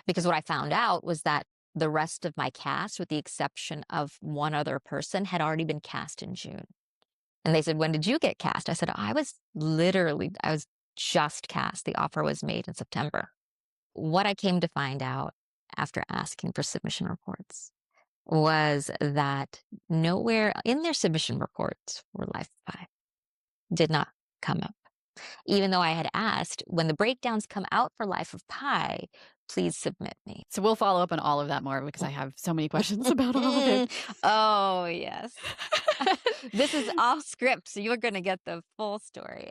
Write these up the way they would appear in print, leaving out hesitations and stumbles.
Because what I found out was that the rest of my cast, with the exception of one other person, had already been cast in June. And they said, when did you get cast? I said, I was just cast. The offer was made in September. What I came to find out after asking for submission reports was that nowhere in their submission reports were Life of Pi. Did not come up. Even though I had asked, when the breakdowns come out for Life of Pi, please submit me. So we'll follow up on all of that more because I have so many questions about all of it. Oh, yes. This is off script, so you're going to get the full story.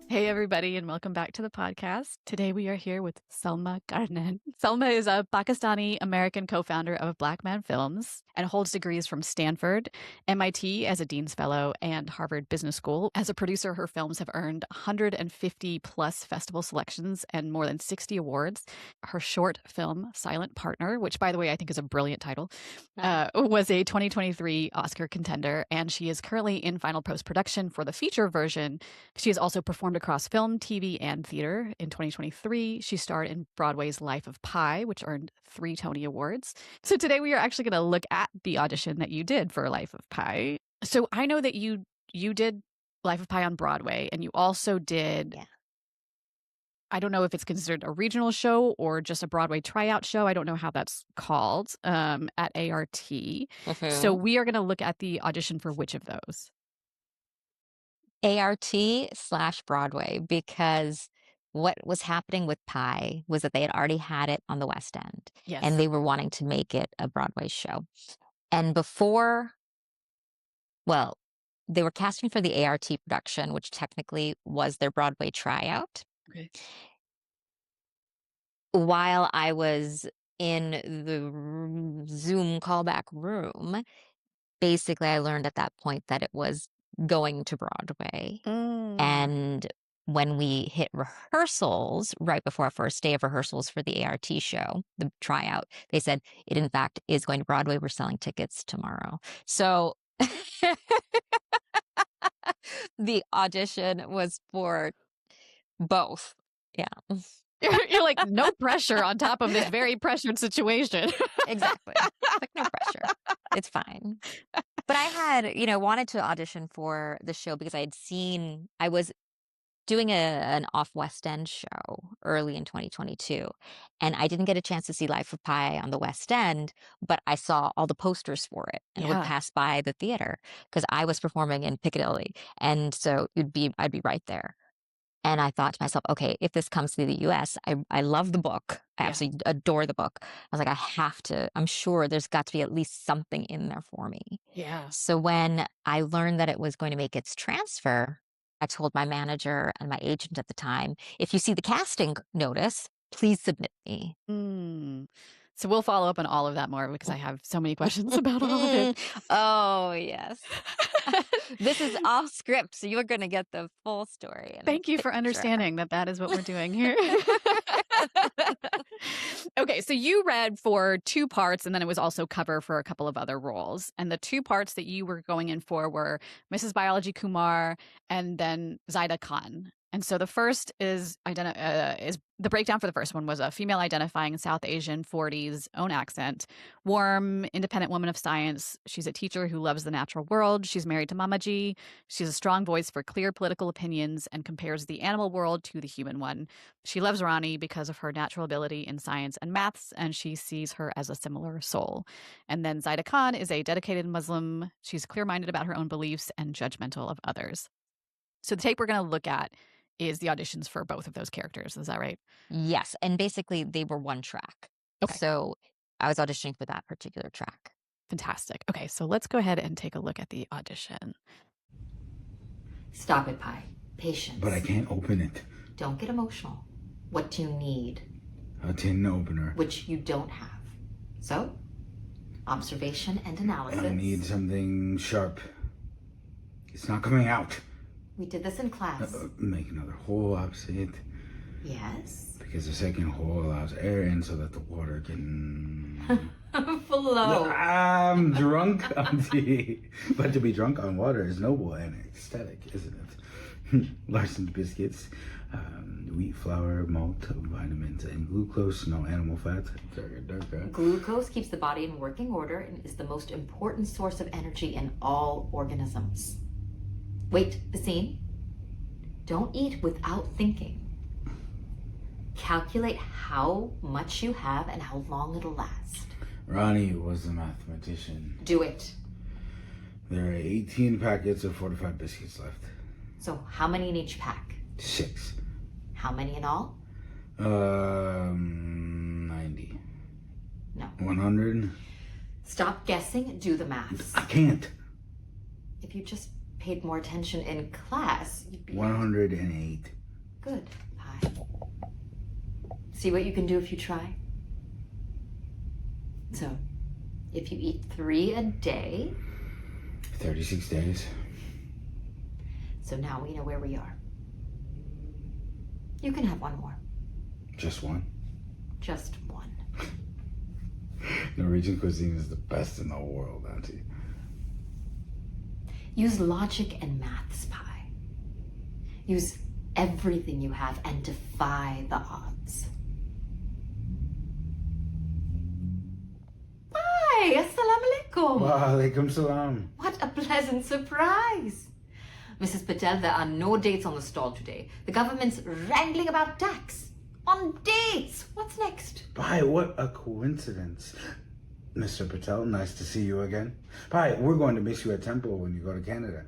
Hey, everybody, and welcome back to the podcast. Today we are here with Salma Qarnain. Salma is a Pakistani-American co-founder of Black Man Films and holds degrees from Stanford, MIT as a Dean's Fellow, and Harvard Business School. As a producer, her films have earned 150 plus festival selections and more than 60 awards. Her short film, Silent Partner, which, by the way, I think is a brilliant title, was a 2023 Oscar contender, and she is currently in final post-production for the feature version. She has also performed across film, TV, and theater. In 2023, she starred in Broadway's Life of Pi, which earned 3 Tony Awards. So today we are actually going to look at the audition that you did for Life of Pi. So I know that you did Life of Pi on Broadway, and you also did, I don't know if it's considered a regional show or just a Broadway tryout show. I don't know how that's called, at ART. So we are going to look at the audition for which of those? ART/Broadway, because what was happening with Pi was that they had already had it on the West End. Yes. And they were wanting to make it a Broadway show. And they were casting for the ART production, which technically was their Broadway tryout. Okay. While I was in the Zoom callback room, basically I learned at that point that it was going to Broadway. And when we hit rehearsals, right before our first day of rehearsals for the ART show, the tryout, they said it in fact is going to Broadway. We're selling tickets tomorrow. So the audition was for both. Yeah. You're like, no pressure on top of this very pressured situation. Exactly. Like, no pressure. It's fine. But I had, wanted to audition for the show because I was doing an off West End show early in 2022. And I didn't get a chance to see Life of Pi on the West End, but I saw all the posters for it and would pass by the theater because I was performing in Piccadilly. And so I'd be right there. And I thought to myself, okay, if this comes to the US, I love the book. I absolutely adore the book. I was like, I'm sure there's got to be at least something in there for me. Yeah. So when I learned that it was going to make its transfer, I told my manager and my agent at the time, if you see the casting notice, please submit me. So we'll follow up on all of that more because I have so many questions about all of it. Oh, yes. This is off script, so you're going to get the full story. Thank you for understanding that is what we're doing here. Okay, so you read for 2 parts, and then it was also cover for a couple of other roles. And the 2 parts that you were going in for were Mrs. Biology Kumar and then Zaida Khan. And so the first is the breakdown for the first one was a female identifying South Asian 40s own accent, warm, independent woman of science. She's a teacher who loves the natural world. She's married to Mamaji. She's a strong voice for clear political opinions and compares the animal world to the human one. She loves Rani because of her natural ability in science and maths, and she sees her as a similar soul. And then Zaida Khan is a dedicated Muslim. She's clear-minded about her own beliefs and judgmental of others. So the tape we're going to look at is the auditions for both of those characters. Is that right? Yes. And basically they were one track. Okay. So I was auditioning for that particular track. Fantastic. Okay, so let's go ahead and take a look at the audition. Stop it, Pi. Patience. But I can't open it. Don't get emotional. What do you need? A tin opener. Which you don't have. So, observation and analysis. I need something sharp. It's not coming out. We did this in class. Make another hole opposite. Yes. Because the second hole allows air in so that the water can flow. I'm drunk on tea. But to be drunk on water is noble and aesthetic, isn't it? Larson's biscuits, wheat flour, malt, vitamins, and glucose, no animal fat. Glucose keeps the body in working order and is the most important source of energy in all organisms. Wait, Basine. Don't eat without thinking. Calculate how much you have and how long it'll last. Ronnie was a mathematician. Do it. There are 18 packets of fortified biscuits left. So how many in each pack? 6. How many in all? 90. No. 100? Stop guessing, do the maths. I can't. If you just paid more attention in class, you'd be... 108. Good, Pi. See what you can do if you try? So, if you eat 3 a day... 36 days. So now we know where we are. You can have one more. Just one? Just one. Norwegian cuisine is the best in the world, Auntie. Use logic and maths, Pi. Use everything you have and defy the odds. Pi, assalamu alaikum. Wa alaikum salam. What a pleasant surprise. Mrs. Patel, there are no dates on the stall today. The government's wrangling about tax. On dates! What's next? Pi, what a coincidence. Mr. Patel, nice to see you again. Pi, we're going to miss you at Temple when you go to Canada.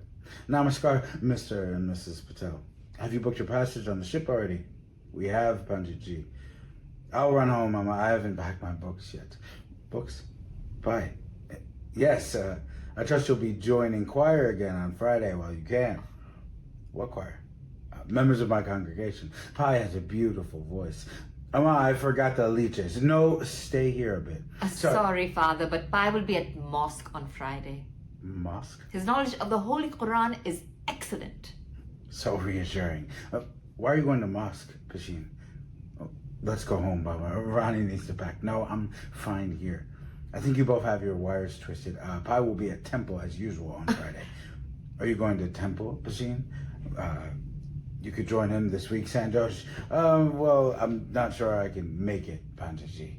Namaskar, Mr. and Mrs. Patel. Have you booked your passage on the ship already? We have, Panjiji. I'll run home, Mama. I haven't packed my books yet. Books? Pi. Yes, I trust you'll be joining choir again on Friday while you can. What choir? Members of my congregation. Pi has a beautiful voice. Mama, I forgot the leeches. No, stay here a bit. Sorry, Father, but Pi will be at mosque on Friday. Mosque? His knowledge of the Holy Quran is excellent. So reassuring. Why are you going to mosque, Pashin? Oh, let's go home, Baba. Ronnie needs to pack. No, I'm fine here. I think you both have your wires twisted. Pi will be at Temple as usual on Friday. Are you going to Temple, Pashin? You could join him this week, Sanjosh. Well, I'm not sure I can make it, Pantaji.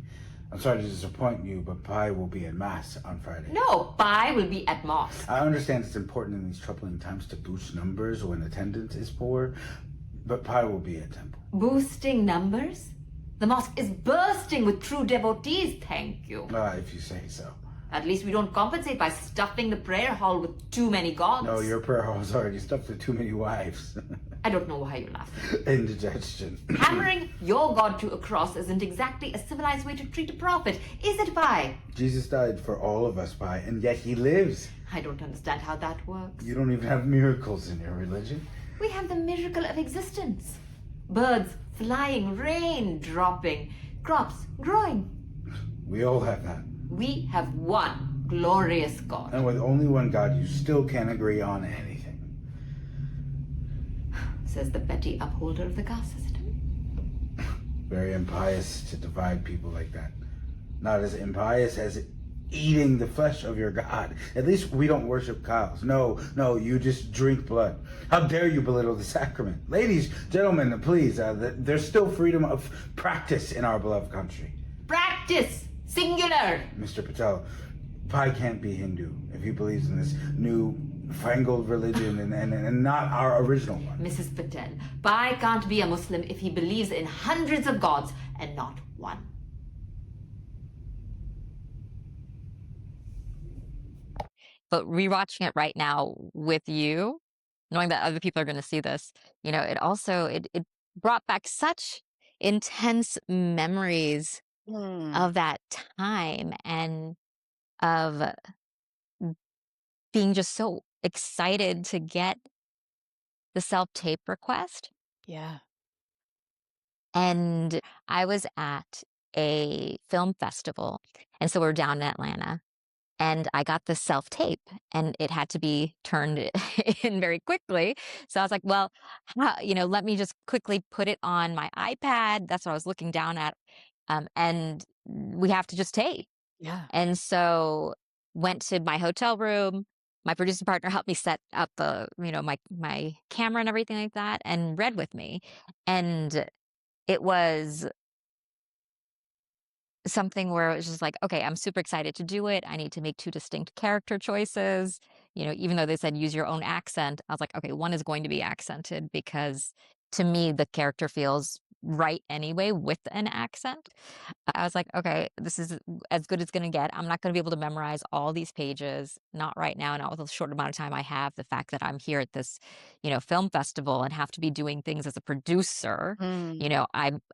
I'm sorry to disappoint you, but Pi will be at Mass on Friday. No, Pi will be at mosque. I understand it's important in these troubling times to boost numbers when attendance is poor, but Pi will be at Temple. Boosting numbers? The mosque is bursting with true devotees, thank you. If you say so. At least we don't compensate by stuffing the prayer hall with too many gods. No, your prayer hall is already stuffed with too many wives. I don't know why you're laughing. Indigestion. Hammering your god to a cross isn't exactly a civilized way to treat a prophet, is it, Pi? Jesus died for all of us, Pi, and yet he lives. I don't understand how that works. You don't even have miracles in your religion. We have the miracle of existence. Birds flying, rain dropping, crops growing. We all have that. We have one glorious God. And with only one God, you still can't agree on anything. Says the petty upholder of the caste system. Very impious to divide people like that. Not as impious as eating the flesh of your God. At least we don't worship cows. No, you just drink blood. How dare you belittle the sacrament? Ladies, gentlemen, please, there's still freedom of practice in our beloved country. Practice! Singular! Mr. Patel, Pi can't be Hindu if he believes in this new fangled religion and not our original one. Mrs. Patel, Pi can't be a Muslim if he believes in hundreds of gods and not one. But rewatching it right now with you, knowing that other people are going to see this, it also, it brought back such intense memories of that time and of being just so excited to get the self-tape request. Yeah. And I was at a film festival, and so we're down in Atlanta. And I got the self-tape, and it had to be turned in very quickly. So I was like, well, let me just quickly put it on my iPad. That's what I was looking down at. And we have to just tape. Yeah. And so went to my hotel room, my producing partner helped me set up the, my camera and everything like that, and read with me. And it was something where it was just like, okay, I'm super excited to do it. I need to make two distinct character choices. Even though they said use your own accent, I was like, okay, one is going to be accented because to me, the character feels right anyway with an accent. I was like, okay, this is as good as it's going to get. I'm not going to be able to memorize all these pages, not right now, not with the short amount of time I have. The fact that I'm here at this, film festival and have to be doing things as a producer, Mm.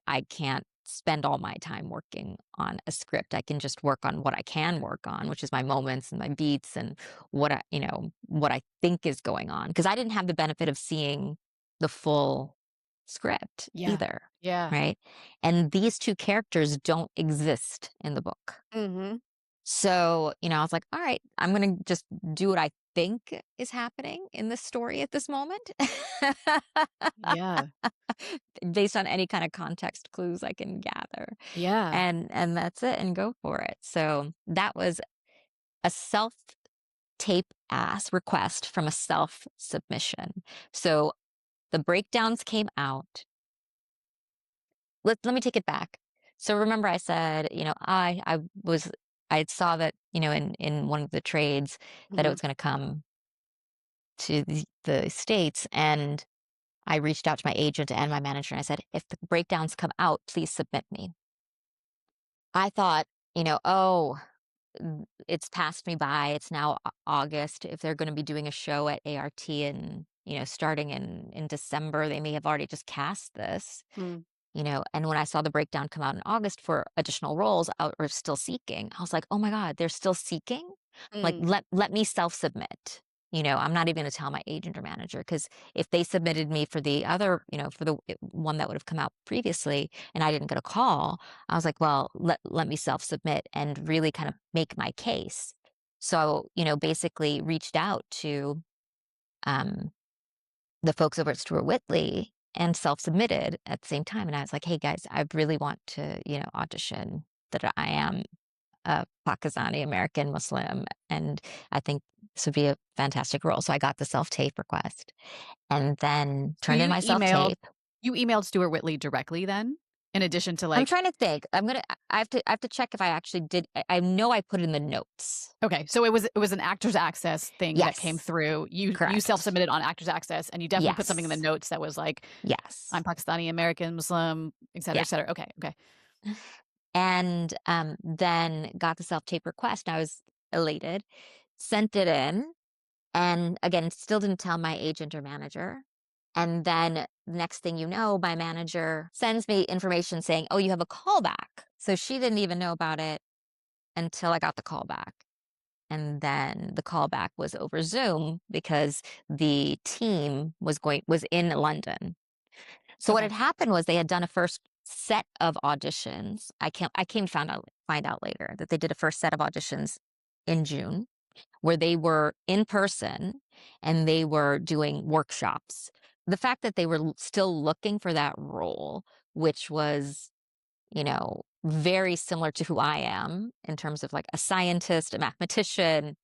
I can't spend all my time working on a script. I can just work on what I can work on, which is my moments and my beats and what I think is going on. Because I didn't have the benefit of seeing the full script Yeah. either. Yeah. Right. And these two characters don't exist in the book. Mm-hmm. So, I was like, all right, I'm going to just do what I think is happening in this story at this moment. Yeah. Based on any kind of context clues I can gather. Yeah. And that's it, and go for it. So that was a self tape ass request from a self submission. So the breakdowns came out. Let me take it back. So remember I said, I saw that, in one of the trades that it Mm-hmm. was going to come to the States, and I reached out to my agent and my manager and I said, if the breakdowns come out, please submit me. I thought, oh, it's passed me by. It's now August. If they're going to be doing a show at ART and, starting in December, they may have already just cast this. Mm. And when I saw the breakdown come out in August for additional roles out or still seeking, I was like, oh my God, they're still seeking? Like, Mm. let me self-submit. I'm not even going to tell my agent or manager because if they submitted me for the other, for the one that would have come out previously and I didn't get a call, I was like, well, let me self-submit and really kind of make my case. So, basically reached out to um, the folks over at Stuart Whitley and self-submitted at the same time. And I was like, hey guys, I really want to, audition that I am a Pakistani American Muslim. And I think this would be a fantastic role. So I got the self-tape request and then So turned in my self-tape. you emailed Stuart Whitley directly then, in addition to I'm like, trying to think. I have to check if I actually did. I know I put in the notes. okay, so it was an Actors Access thing that came Yes, through. You correct. self-submitted on Actors Access, and you definitely put something in the Yes, notes that was like, yes, I'm Pakistani American Muslim, et cetera, yeah. et cetera. Okay, okay. And then got the self-tape request. I was elated, sent it in, and again, still didn't tell my agent or manager. And then next thing you know, my manager sends me information saying, oh, you have a callback. So she didn't even know about it until I got the callback. And then the callback was over Zoom because the team was in London. So what Okay. had happened was they had done a first set of auditions. I came to find out later that they did a first set of auditions in June where they were in person and they were doing workshops. The fact that they were still looking for that role, which was, very similar to who I am in terms of like a scientist, a mathematician,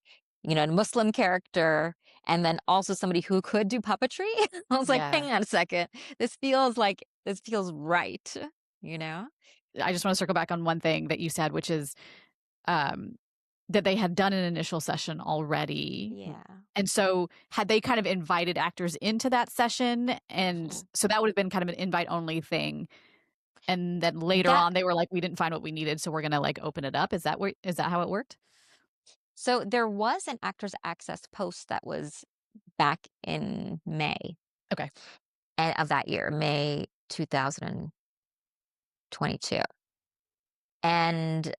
a Muslim character, and then also somebody who could do puppetry. I was like, Yeah. hang on a second. This feels right, you know? I just want to circle back on one thing that you said, which is um, that they had done an initial session already. Yeah. And so had they kind of invited actors into that session? And Mhm. so that would have been kind of an invite only thing. And then later That on, they were like, we didn't find what we needed. So we're going to like open it up. Is that how it worked? So there was an Actors Access post that was back in May Okay. of that year, May 2022. And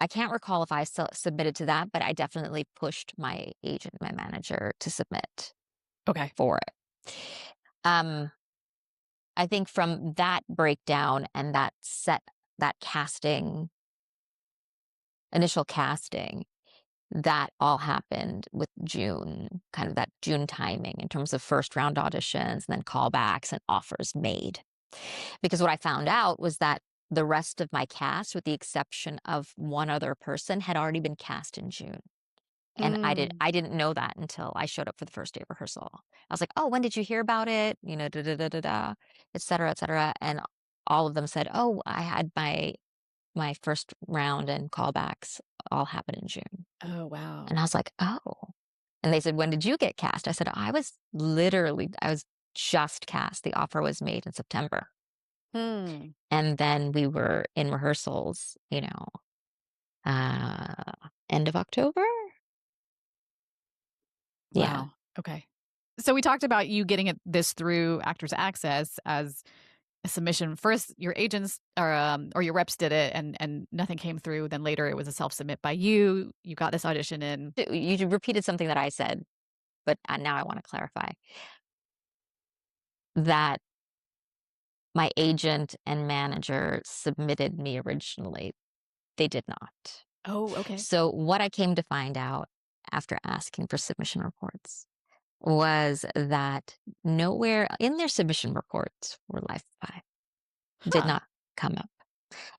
I can't recall if I submitted to that, but I definitely pushed my agent, my manager to submit Okay. for it. Um, I think from that breakdown and that initial casting, that all happened with June, kind of that June timing in terms of first round auditions and then callbacks and offers made. Because what I found out was that the rest of my cast, with the exception of one other person, had already been cast in June. And Mm. I didn't know that until I showed up for the first day of rehearsal. I was like, "Oh, when did you hear about it?" Da da da da da, et cetera, et cetera. And all of them said, "Oh, I had my first round and callbacks all happened in June." Oh, wow. And I was like, "Oh." And they said, "When did you get cast?" I said, I was just cast. The offer was made in September. Hmm. And then we were in rehearsals, uh, end of October? Yeah. Wow. Okay. So we talked about you getting this through Actors Access as a submission. First, your agents or your reps did it, and nothing came through. Then later, it was a self submit by you. You got this audition in. You repeated something that I said, but now I want to clarify that my agent and manager submitted me originally. They did not. Oh, okay. So what I came to find out after asking for submission reports was that nowhere in their submission reports for Life of Pi did Huh. not come up.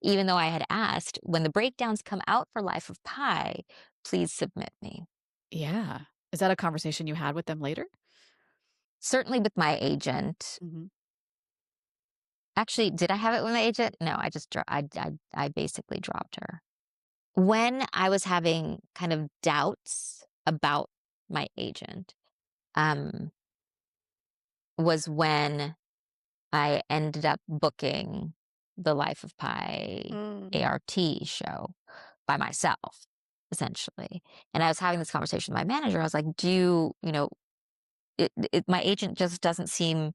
Even though I had asked, when the breakdowns come out for Life of Pi, please submit me. Yeah. Is that a conversation you had with them later? Certainly with my agent. Mm-hmm. Actually, did I have it with my agent? No, I just I basically dropped her. When I was having kind of doubts about my agent, um, was when I ended up booking the Life of Pi Mm. ART show by myself, essentially. And I was having this conversation with my manager. I was like, my agent just doesn't seem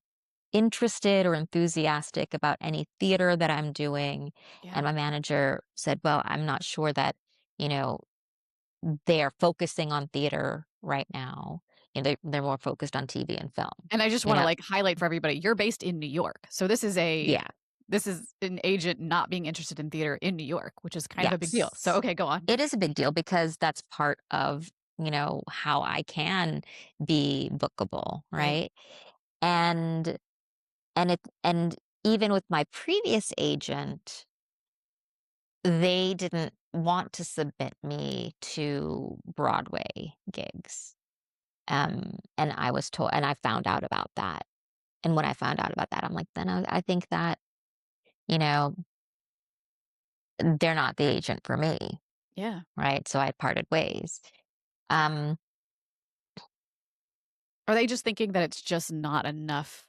interested or enthusiastic about any theater that I'm doing. And Yeah. my manager said, well, I'm not sure that, you know, they're focusing on theater right now. They're more focused on TV and film, And I just you want to know? like highlight for everybody, you're based in New York. So Yeah. this is an agent not being interested in theater in New York, which is kind of a big deal. So Yes. okay, go on. It is a big deal because that's part of, how I can be bookable, Right. right? And and even with my previous agent, they didn't want to submit me to Broadway gigs. And I was told, and I found out about that. And when I found out about that, I'm like, then I think that, you know, they're not the agent for me, Yeah. right? So I parted ways. Um, Are they just thinking that it's just not enough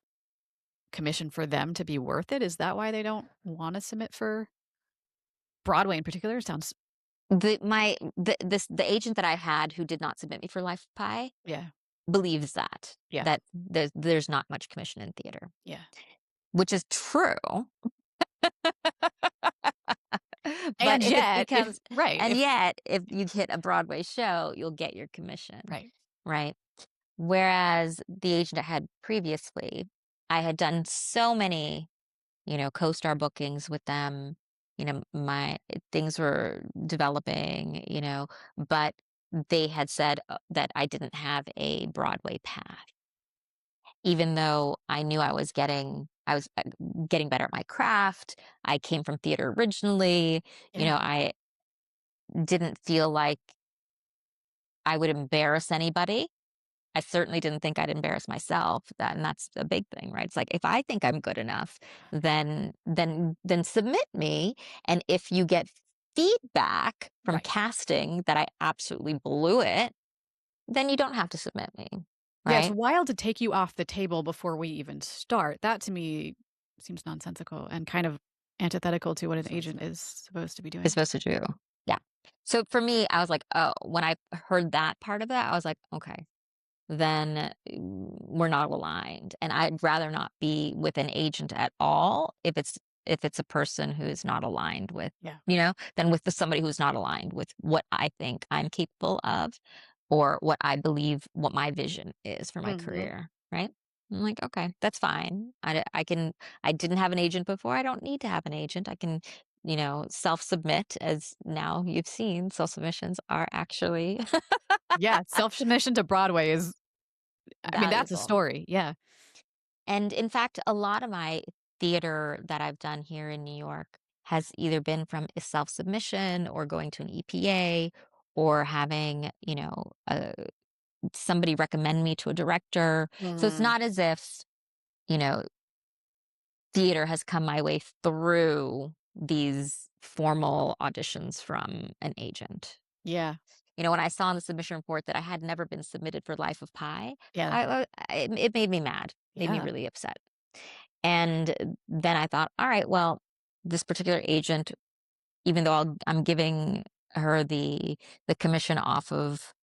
commission for them to be worth it? Is that why they don't want to submit for Broadway in particular? Sounds the agent that I had who did not submit me for Life of Pi yeah. believes that Yeah. there's not much commission in theater, Yeah. which is true. But And if it yet, if becomes right, and if yet if you hit a Broadway show, you'll get your commission, right. right? Whereas the agent I had previously, I had done so many, co-star bookings with them. My things were developing, but they had said that I didn't have a Broadway path, even though I was getting better at my craft. I came from theater originally. Yeah. I didn't feel like I would embarrass anybody. I certainly didn't think I'd embarrass myself. And that's a big thing, right? It's like if I think I'm good enough, then submit me. And if you get feedback from Right. casting that I absolutely blew it, then you don't have to submit me, Yeah, it's right? wild to take you off the table before we even start. That to me seems nonsensical and kind of antithetical to what an agent is supposed to be It's doing. supposed to do. Yeah. So for me, I was like, oh, when I heard that part of it, I was like, okay, then we're not aligned. And I'd rather not be with an agent at all if it's a person who's not aligned with, Yeah. than with somebody who's not aligned with what I think I'm capable of or what I believe what my vision is for my Mhm. career, right? I'm like, okay, that's fine. I didn't have an agent before. I don't need to have an agent. I can, self-submit, as now you've seen, self-submissions are actually Yeah, self-submission to Broadway is I mean, that's a valuable. story. Yeah. And in fact, a lot of my theater that I've done here in New York has either been from a self-submission or going to an EPA or having, somebody recommend me to a director. So it's not as if, you know, theater has come my way through these formal auditions from an agent. Yeah. When I saw in the submission report that I had never been submitted for Life of Pi, Yeah. it made me mad, made me Yeah. really upset. And then I thought, all right, well, this particular agent, even though I'm giving her the commission off of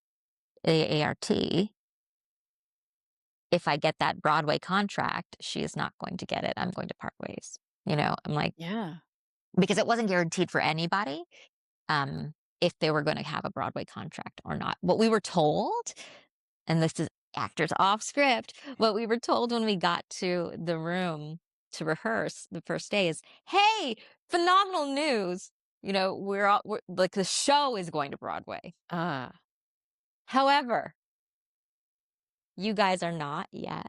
AART, if I get that Broadway contract, she is not going to get it. I'm going to part ways. I'm like, Yeah. because it wasn't guaranteed for anybody, if they were going to have a Broadway contract or not. What we were told, and this is actors off script, what we were told when we got to the room to rehearse the first day is, hey, phenomenal news. We're like, the show is going to Broadway. However, you guys are not yet.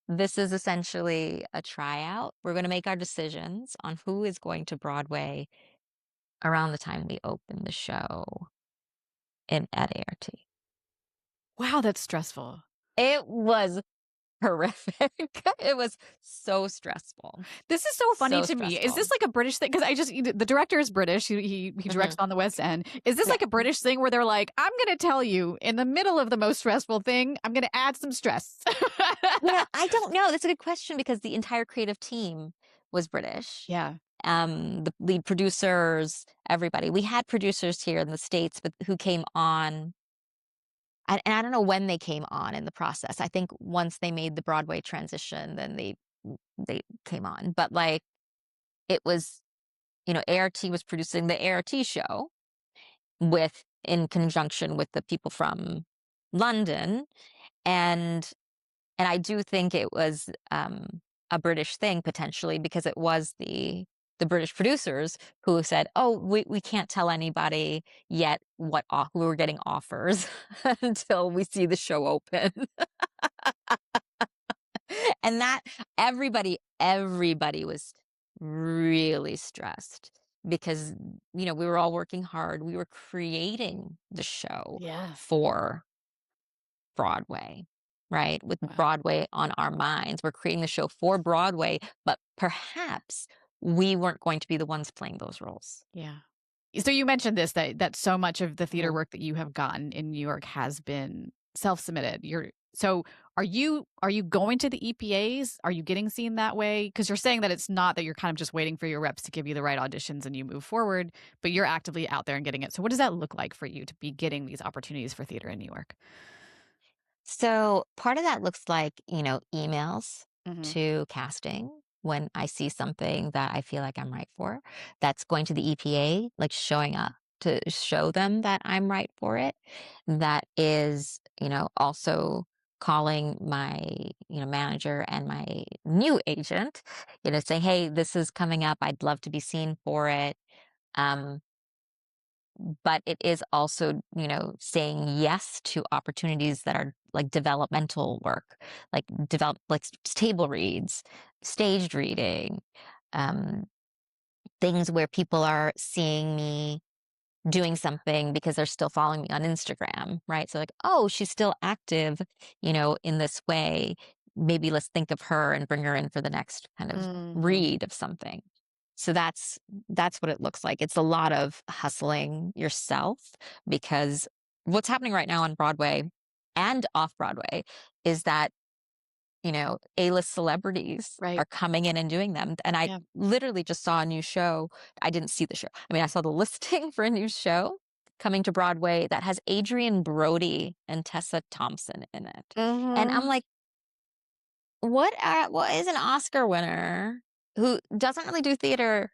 This is essentially a tryout. We're going to make our decisions on who is going to Broadway around the time we open the show at ART. Wow, that's stressful. It was horrific. It was so stressful. This is so funny So to me. Is stressful. this like a British thing? Because the director is British. He directs on the West End. Is this Yeah. like a British thing where they're like, I'm going to tell you in the middle of the most stressful thing, I'm going to add some stress? I don't know. That's a good question because the entire creative team was British. Yeah. The lead producers, everybody. We had producers here in the States, but who came on. And I don't know when they came on in the process. I think once they made the Broadway transition, then they came on. But like, it was, ART was producing the ART show in conjunction with the people from London, and I do think it was a British thing potentially because it was the British producers who said, "Oh, we can't tell anybody yet who we're getting offers until we see the show open." And that everybody was really stressed because we were all working hard. We were creating the show for Broadway, right? With Broadway on our minds. We're creating the show for Broadway, but perhaps we weren't going to be the ones playing those roles. Yeah. So you mentioned this, that so much of the theater work that you have gotten in New York has been self-submitted. So are you going to the EPAs? Are you getting seen that way? Because you're saying that it's not that you're kind of just waiting for your reps to give you the right auditions and you move forward, but you're actively out there and getting it. So what does that look like for you to be getting these opportunities for theater in New York? So part of that looks like, emails to casting when I see something that I feel like I'm right for. That's going to the EPA, like showing up to show them that I'm right for it. That is, also calling my, manager and my new agent, say, hey, this is coming up. I'd love to be seen for it. But it is also, saying yes to opportunities that are like developmental work, like table reads, staged reading, things where people are seeing me doing something because they're still following me on Instagram, right? So like, oh, she's still active, in this way. Maybe let's think of her and bring her in for the next kind of read of something. So that's what it looks like. It's a lot of hustling yourself because what's happening right now on Broadway and off Broadway is that, A-list celebrities are coming in and doing them. And I literally just saw a new show. I didn't see the show. I mean, I saw the listing for a new show coming to Broadway that has Adrian Brody and Tessa Thompson in it. And I'm like, what is an Oscar winner who doesn't really do theater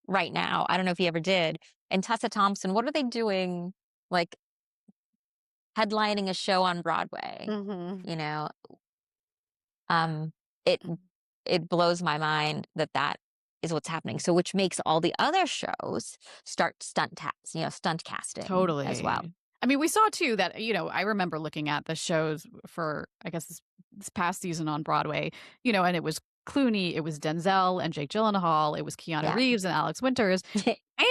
right now? I don't know if he ever did. And Tessa Thompson, what are they doing? Like headlining a show on Broadway, it blows my mind that is what's happening. So which makes all the other shows start stunt casting Totally as well. I mean, we saw too that, I remember looking at the shows for, I guess, this past season on Broadway, and it was Clooney, it was Denzel and Jake Gyllenhaal, it was Keanu Reeves and Alex Winters.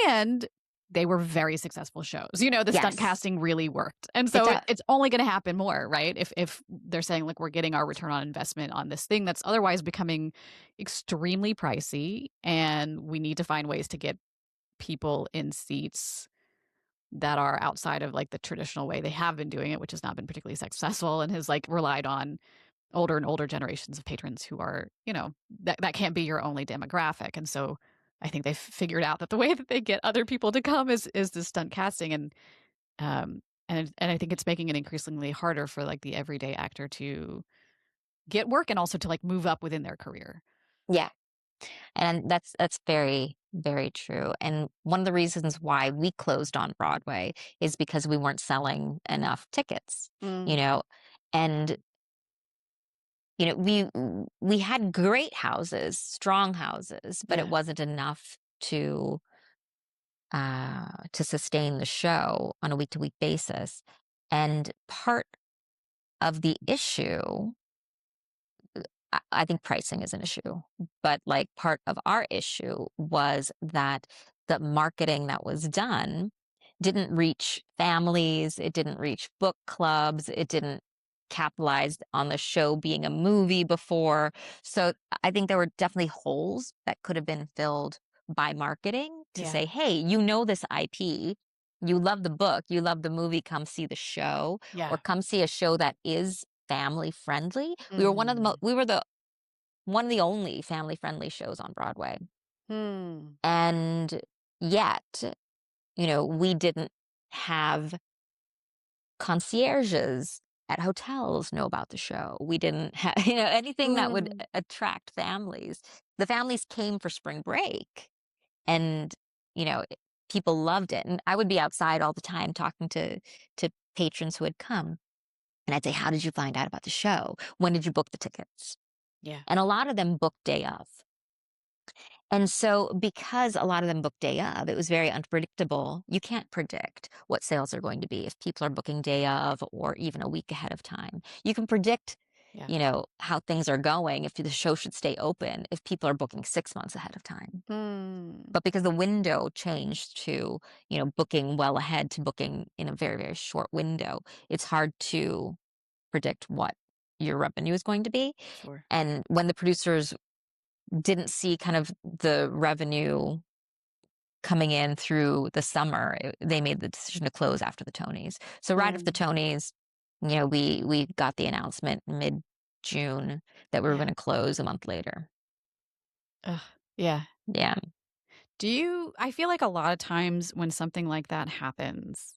And they were very successful shows. You know, the stunt Yes. casting really worked. And so it's only going to happen more, right? If they're saying, like, we're getting our return on investment on this thing that's otherwise becoming extremely pricey, and we need to find ways to get people in seats that are outside of like the traditional way they have been doing it, which has not been particularly successful and has like relied on older and older generations of patrons who are, you know, that can't be your only demographic. And so I think they've figured out that the way that they get other people to come is the stunt casting. And I think it's making it increasingly harder for like the everyday actor to get work and also to like move up within their career. Yeah. And that's very, very true. And one of the reasons why we closed on Broadway is because we weren't selling enough tickets, you know, and you know, we had great houses, strong houses, but it wasn't enough to sustain the show on a week-to-week basis. And part of the issue, I think pricing is an issue, but like part of our issue was that the marketing that was done didn't reach families, it didn't reach book clubs, it didn't capitalize on the show being a movie before. So I think there were definitely holes that could have been filled by marketing to say, hey, you know this IP, you love the book, you love the movie, come see the show, or come see a show that is family friendly. We were one of the only family friendly shows on Broadway. And yet, you know, we didn't have concierges at hotels know about the show. We didn't have, you know, anything that would attract families. The families came for spring break and, you know, people loved it. And I would be outside all the time talking to patrons who had come. And I'd say, how did you find out about the show? When did you book the tickets? Yeah. And a lot of them booked day of. And so because a lot of them booked day of, it was very unpredictable. You can't predict what sales are going to be if people are booking day of or even a week ahead of time. You can predict, you know, how things are going if the show should stay open if people are booking 6 months ahead of time. But because the window changed to, you know, booking well ahead to booking in a very, very short window, it's hard to predict what your revenue is going to be. Sure. And when the producers didn't see kind of the revenue coming in through the summer, they made the decision to close after the Tonys. So right after the Tonys, you know, we got the announcement mid-June that we were going to close a month later. Yeah. Yeah. I feel like a lot of times when something like that happens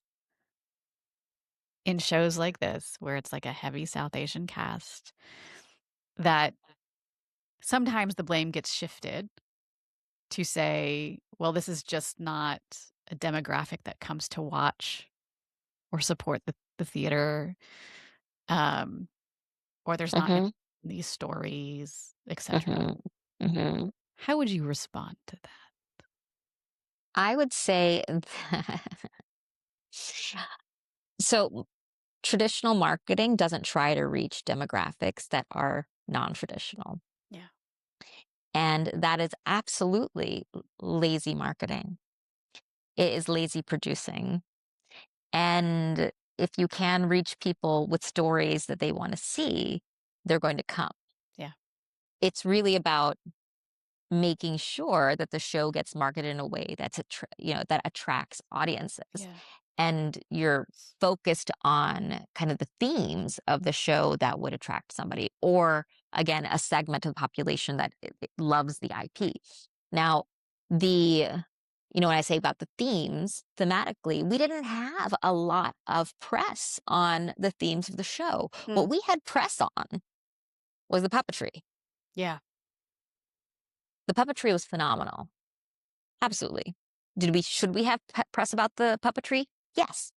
in shows like this, where it's like a heavy South Asian cast, that sometimes the blame gets shifted to say, well, this is just not a demographic that comes to watch or support the theater, or there's not these stories, etc. How would you respond to that? I would say so traditional marketing doesn't try to reach demographics that are non-traditional. Yeah. And that is absolutely lazy marketing. It is lazy producing. And if you can reach people with stories that they want to see, they're going to come. Yeah. It's really about making sure that the show gets marketed in a way that's that attracts audiences. Yeah. And you're focused on kind of the themes of the show that would attract somebody, or again, a segment of the population that loves the IP. Now, when I say about the themes, thematically, we didn't have a lot of press on the themes of the show. What we had press on was the puppetry. Yeah. The puppetry was phenomenal. Absolutely. Should we have press about the puppetry? Yes.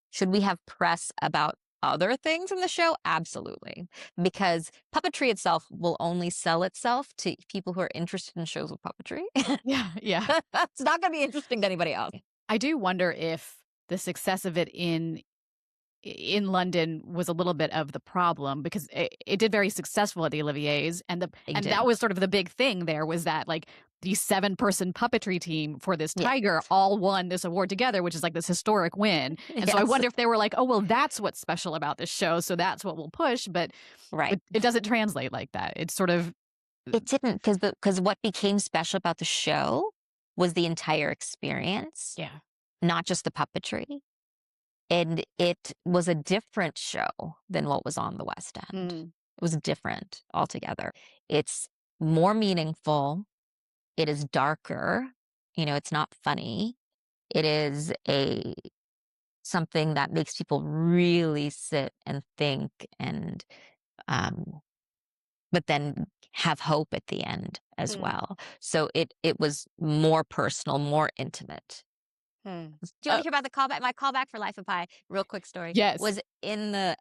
Should we have press about other things in the show? Absolutely. Because puppetry itself will only sell itself to people who are interested in shows with puppetry. Yeah. Yeah. It's not going to be interesting to anybody else. I do wonder if the success of it in London was a little bit of the problem, because it did very successful at the Olivier's, and that was sort of the big thing there, was that like the 7-person puppetry team for this Yeah. tiger all won this award together, which is like this historic win. And so I Yes. wonder if they were like, oh, well, that's what's special about this show. So that's what we'll push. But Right. it doesn't translate like that. It's sort of. It didn't, because what became special about the show was the entire experience, Yeah. not just the puppetry. And it was a different show than what was on the West End. It was different altogether. It's more meaningful. It is darker. It's not funny. It is something that makes people really sit and think and, but then have hope at the end as well. So it was more personal, more intimate. Do you want to hear about the callback? My callback for Life of Pi, real quick story. Yes. Was in the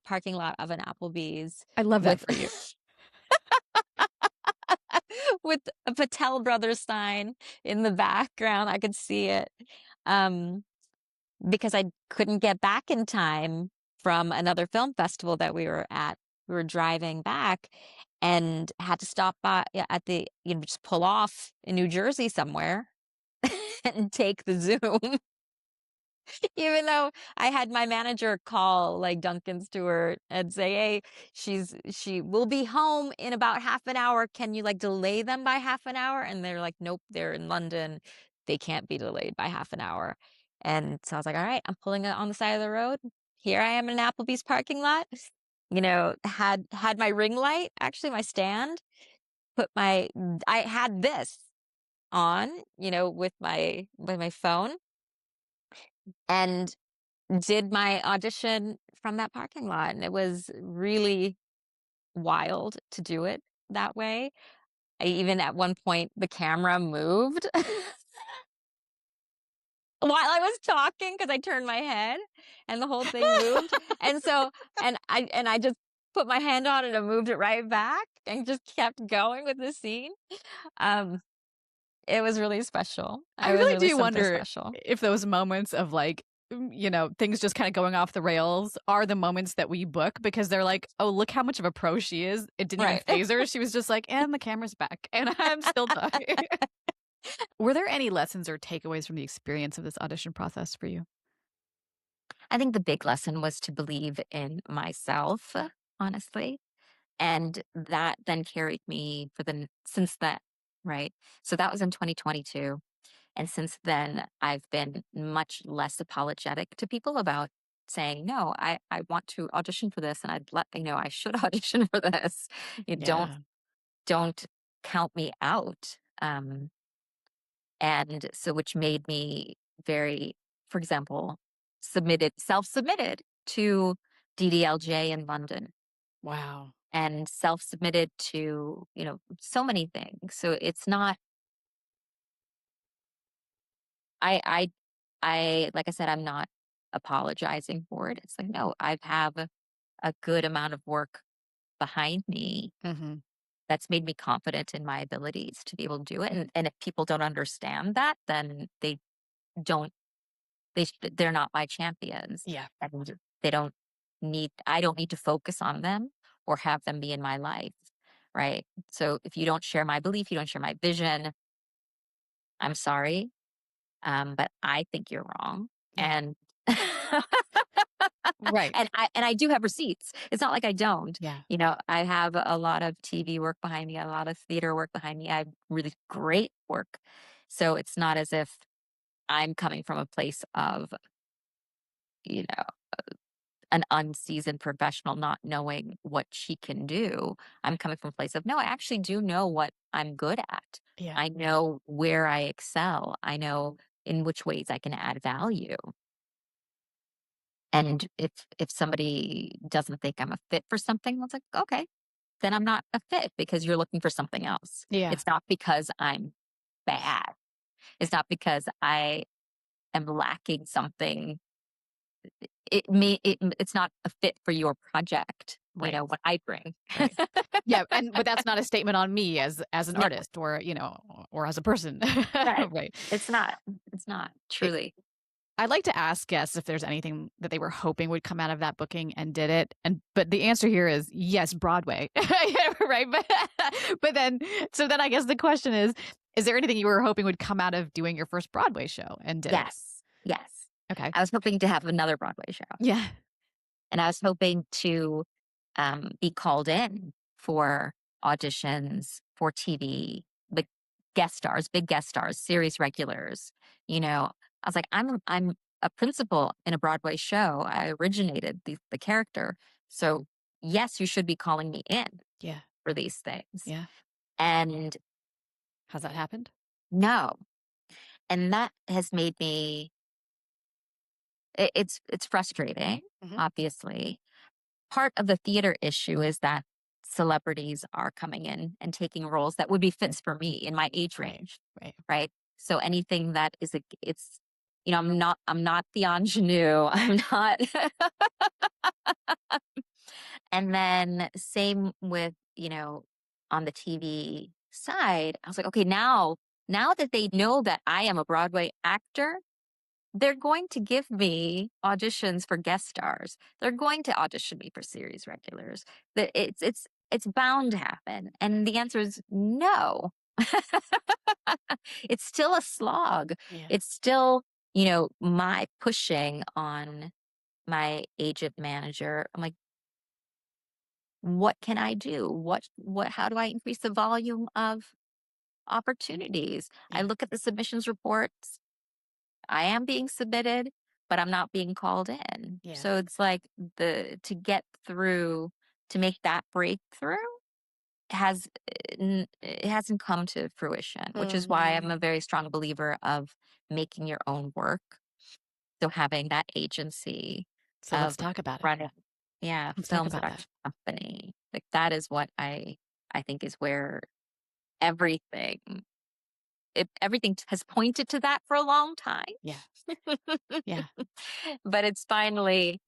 parking lot of an Applebee's. I love that for you. With a Patel Brothers sign in the background. I could see it. Because I couldn't get back in time from another film festival that we were at. We were driving back and had to stop by at the, just pull off in New Jersey somewhere and take the Zoom. Even though I had my manager call like Duncan Stewart and say, hey, she will be home in about half an hour. Can you like delay them by half an hour? And they're like, nope, they're in London. They can't be delayed by half an hour. And so I was like, all right, I'm pulling it on the side of the road. Here I am in an Applebee's parking lot. Had my ring light, actually my stand, I had this on, with my phone, and did my audition from that parking lot. And it was really wild to do it that way. Even at one point, the camera moved while I was talking because I turned my head and the whole thing moved. And so, and I just put my hand on it and moved it right back and just kept going with the scene. It was really special. I really do wonder special. if those moments of like, things just kind of going off the rails are the moments that we book, because they're like, oh, look how much of a pro she is. It didn't even phase her. She was just like, and the camera's back and I'm still talking. Were there any lessons or takeaways from the experience of this audition process for you? I think the big lesson was to believe in myself, honestly. And that then carried me since then, right? So that was in 2022. And since then, I've been much less apologetic to people about saying, no, I want to audition for this, and I should audition for this. Don't count me out. And so, which made me for example, self-submitted to DDLJ in London. Wow. And self-submitted to, so many things. So it's not, I, like I said, I'm not apologizing for it. It's like, no, I have a good amount of work behind me that's made me confident in my abilities to be able to do it. And if people don't understand that, then they're not my champions. Yeah. And I don't need to focus on them or have them be in my life. Right. So if you don't share my belief, you don't share my vision, I'm sorry. But I think you're wrong. Yeah. And right. And I do have receipts. It's not like I don't. Yeah. I have a lot of TV work behind me, a lot of theater work behind me. I have really great work. So it's not as if I'm coming from a place of, an unseasoned professional not knowing what she can do. I'm coming from a place of, no, I actually do know what I'm good at. Yeah. I know where I excel. I know in which ways I can add value. And if somebody doesn't think I'm a fit for something, it's like, okay, then I'm not a fit because you're looking for something else. Yeah. It's not because I'm bad. It's not because I am lacking something. It's not a fit for your project. Right. What I bring. Right. Yeah, but that's not a statement on me as an artist or or as a person. Right. It's not truly. I'd like to ask guests if there's anything that they were hoping would come out of that booking and did it. But the answer here is yes, Broadway. Right. But then I guess the question is Is there anything you were hoping would come out of doing your first Broadway show and didn't? Yes. Okay. I was hoping to have another Broadway show. Yeah. And I was hoping to be called in for auditions for TV, big big guest stars, series regulars. I was like, I'm a principal in a Broadway show. I originated the character. So yes, you should be calling me in Yeah. for these things. Yeah. And Has that happened? no. And that has made me it's frustrating, obviously. Part of the theater issue is that celebrities are coming in and taking roles that would be fits for me in my age range, right? So anything that is it's I'm not the ingenue. I'm not. And then same with, on the TV side, I was like, okay, now that they know that I am a Broadway actor, they're going to give me auditions for guest stars. They're going to audition me for series regulars. That it's bound to happen. And the answer is no. It's still a slog. Yeah. It's still, my pushing on my agent manager. I'm like, what can I do? How do I increase the volume of opportunities? I Yeah. look at the submissions reports. I am being submitted, but I'm not being called in. Yeah. So it's like to get through, to make that breakthrough it hasn't come to fruition, which is why I'm a very strong believer of making your own work. So having that agency So let's talk about it. running, Let's talk films about production that. company. Like that is what I think is where everything everything has pointed to that for a long time. Yeah. Yeah. But it's finally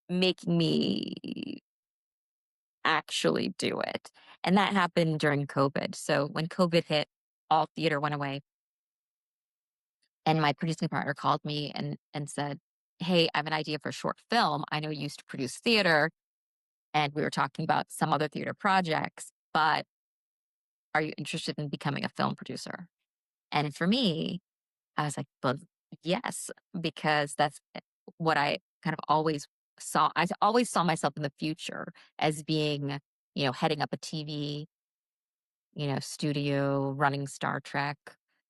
making me actually do it. And that happened during COVID. So when COVID hit, all theater went away. And my producing partner called me and said, hey, I have an idea for a short film. I know you used to produce theater, and we were talking about some other theater projects, but are you interested in becoming a film producer? And for me, I was like, well, yes, because that's what I kind of always saw. I always saw myself in the future as being, heading up a TV, studio, running Star Trek.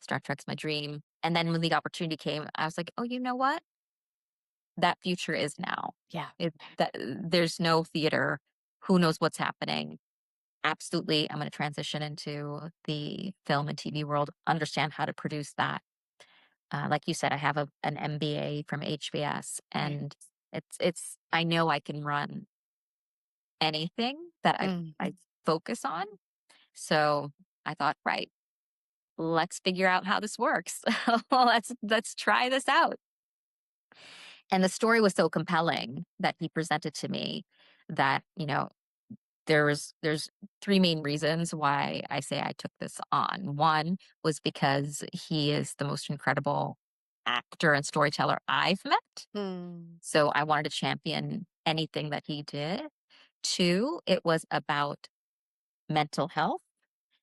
Star Trek's my dream. And then when the opportunity came, I was like, oh, you know what? That future is now. Yeah. There's no theater. Who knows what's happening? Absolutely. I'm going to transition into the film and TV world, understand how to produce that. Like you said, I have an MBA from HBS, and I know I can run anything that I focus on. So I thought, right, let's figure out how this works. let's try this out. And the story was so compelling that he presented to me that, there's three main reasons why I say I took this on. One was because he is the most incredible actor and storyteller I've met. So I wanted to champion anything that he did. Two, it was about mental health.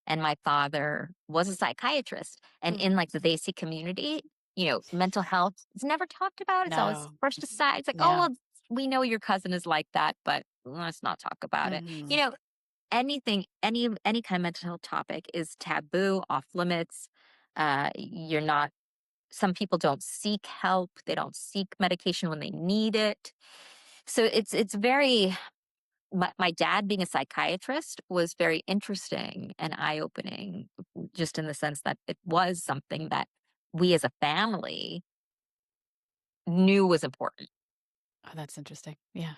And my father was a psychiatrist. And in like the Desi community, mental health is never talked about. It's always brushed aside. It's like, oh, well, we know your cousin is like that, but let's not talk about it. Anything, any kind of mental health topic is taboo, off limits. You're not, some people don't seek help. They don't seek medication when they need it. So it's very, my dad being a psychiatrist was very interesting and eye-opening, just in the sense that it was something that we as a family knew was important. Oh, that's interesting. Yeah.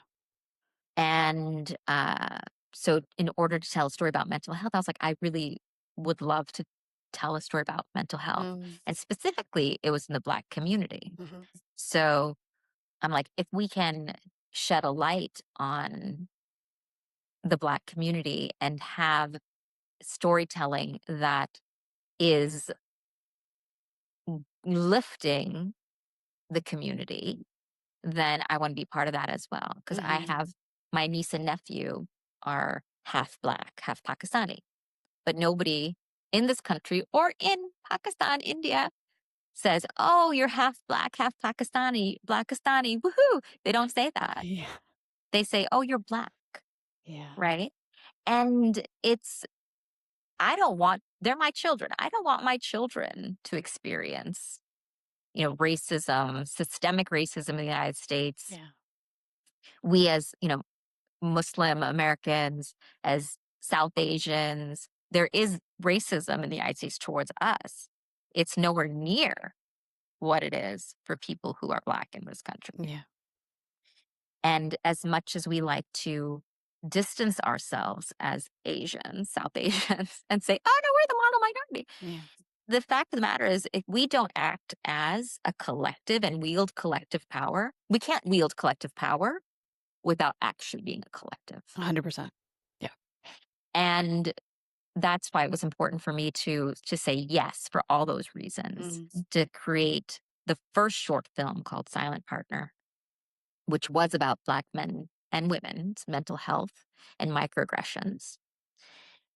And so in order to tell a story about mental health, I was like, I really would love to tell a story about mental health. And specifically, it was in the Black community. So I'm like, if we can shed a light on the Black community and have storytelling that is lifting the community, then I want to be part of that as well. Because I have my niece and nephew are half Black, half Pakistani, but nobody in this country or in Pakistan, India, says, "Oh, you're half black, half Pakistani, Blackistani, woohoo." They don't say that. Yeah. They say, "Oh, you're black," Yeah. right? And they're my children. I don't want my children to experience, racism, systemic racism in the United States. Yeah. We as, Muslim Americans, as South Asians, there is racism in the United States towards us. It's nowhere near what it is for people who are black in this country. Yeah. And as much as we like to distance ourselves as Asians, South Asians, and say, "Oh, no, we're the model minority." Yeah. The fact of the matter is, if we don't act as a collective and wield collective power, we can't wield collective power without actually being a collective. 100%. Yeah. And that's why it was important for me to say yes for all those reasons, to create the first short film called Silent Partner, which was about Black men and women's mental health and microaggressions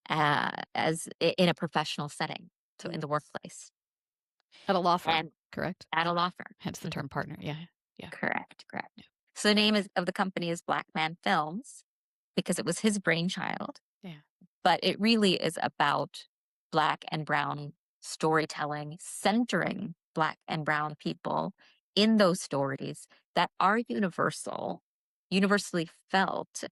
as in a professional setting, so in the workplace. At a law firm, And correct? at a law firm. Hence the term partner. Yeah. Yeah. Correct. Yeah. So the name of the company is Black Man Films because it was his brainchild. Yeah. But it really is about Black and brown storytelling, centering Black and brown people in those stories that are universally felt,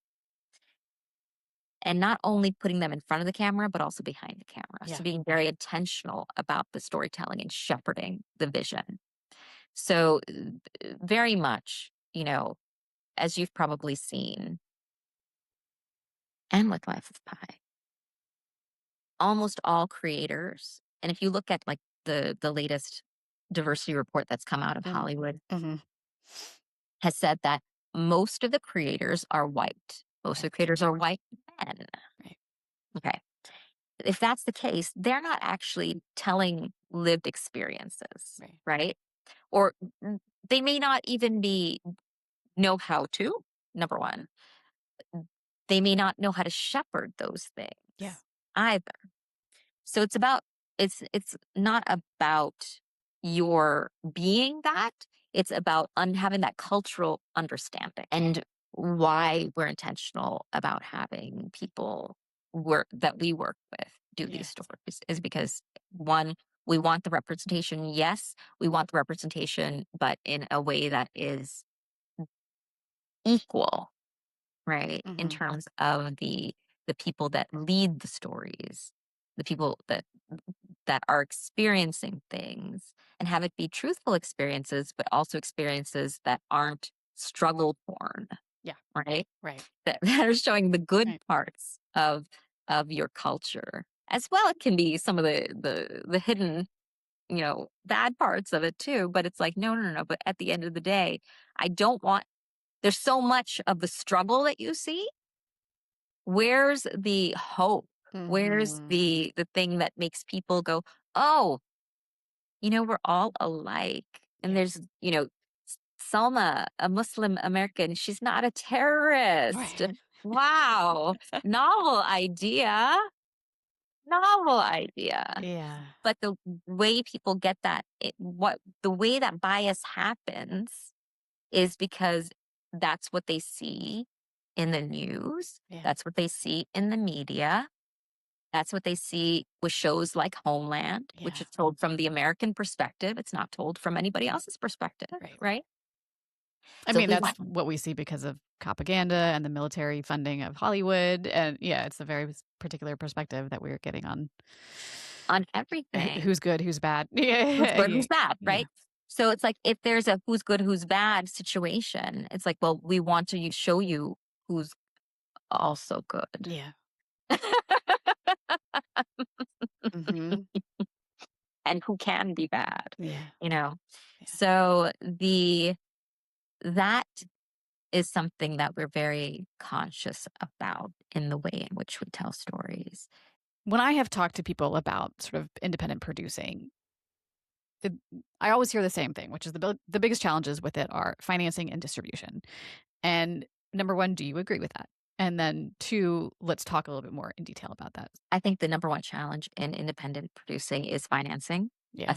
and not only putting them in front of the camera, but also behind the camera. Yeah. So being very intentional about the storytelling and shepherding the vision. So very much, as you've probably seen, and with Life of Pi, almost all creators, and if you look at like the latest diversity report that's come out of Hollywood, has said that most of the creators are white. Most of the creators are white men. Right. Okay. If that's the case, they're not actually telling lived experiences, right? Or they may not even know how to, number one. They may not know how to shepherd those things either. So it's not about your being that. It's about having that cultural understanding, and why we're intentional about having people that we work with do these stories is because, one, we want the representation. Yes, we want the representation, but in a way that is equal, right? In terms of the people that lead the stories, the people that are experiencing things, and have it be truthful experiences, but also experiences that aren't struggle porn. Yeah. Right? Right. That are showing the good parts of your culture. As well, it can be some of the hidden, bad parts of it too. But it's like, no. But at the end of the day, there's so much of the struggle that you see. Where's the hope? Where's the thing that makes people go, "Oh, we're all alike." And there's, Salma, a Muslim American, she's not a terrorist. Right. Wow. Novel idea. Yeah. But the way people get that, the way that bias happens is because that's what they see in the news. Yeah. That's what they see in the media. That's what they see with shows like Homeland, which is told from the American perspective. It's not told from anybody else's perspective, right? I mean, that's what we see because of propaganda and the military funding of Hollywood. And it's a very particular perspective that we're getting on everything. Who's good, who's bad. Who's good, who's bad, right? So it's like, if there's a who's good, who's bad situation, it's like, well, we want to show you who's also good. Yeah. And who can be bad. Yeah. So that is something that we're very conscious about in the way in which we tell stories. When I have talked to people about sort of independent producing, I always hear the same thing, which is the biggest challenges with it are financing and distribution. And number one, do you agree with that? And then 2, let's talk a little bit more in detail about that. I think the number one challenge in independent producing is financing. Yeah.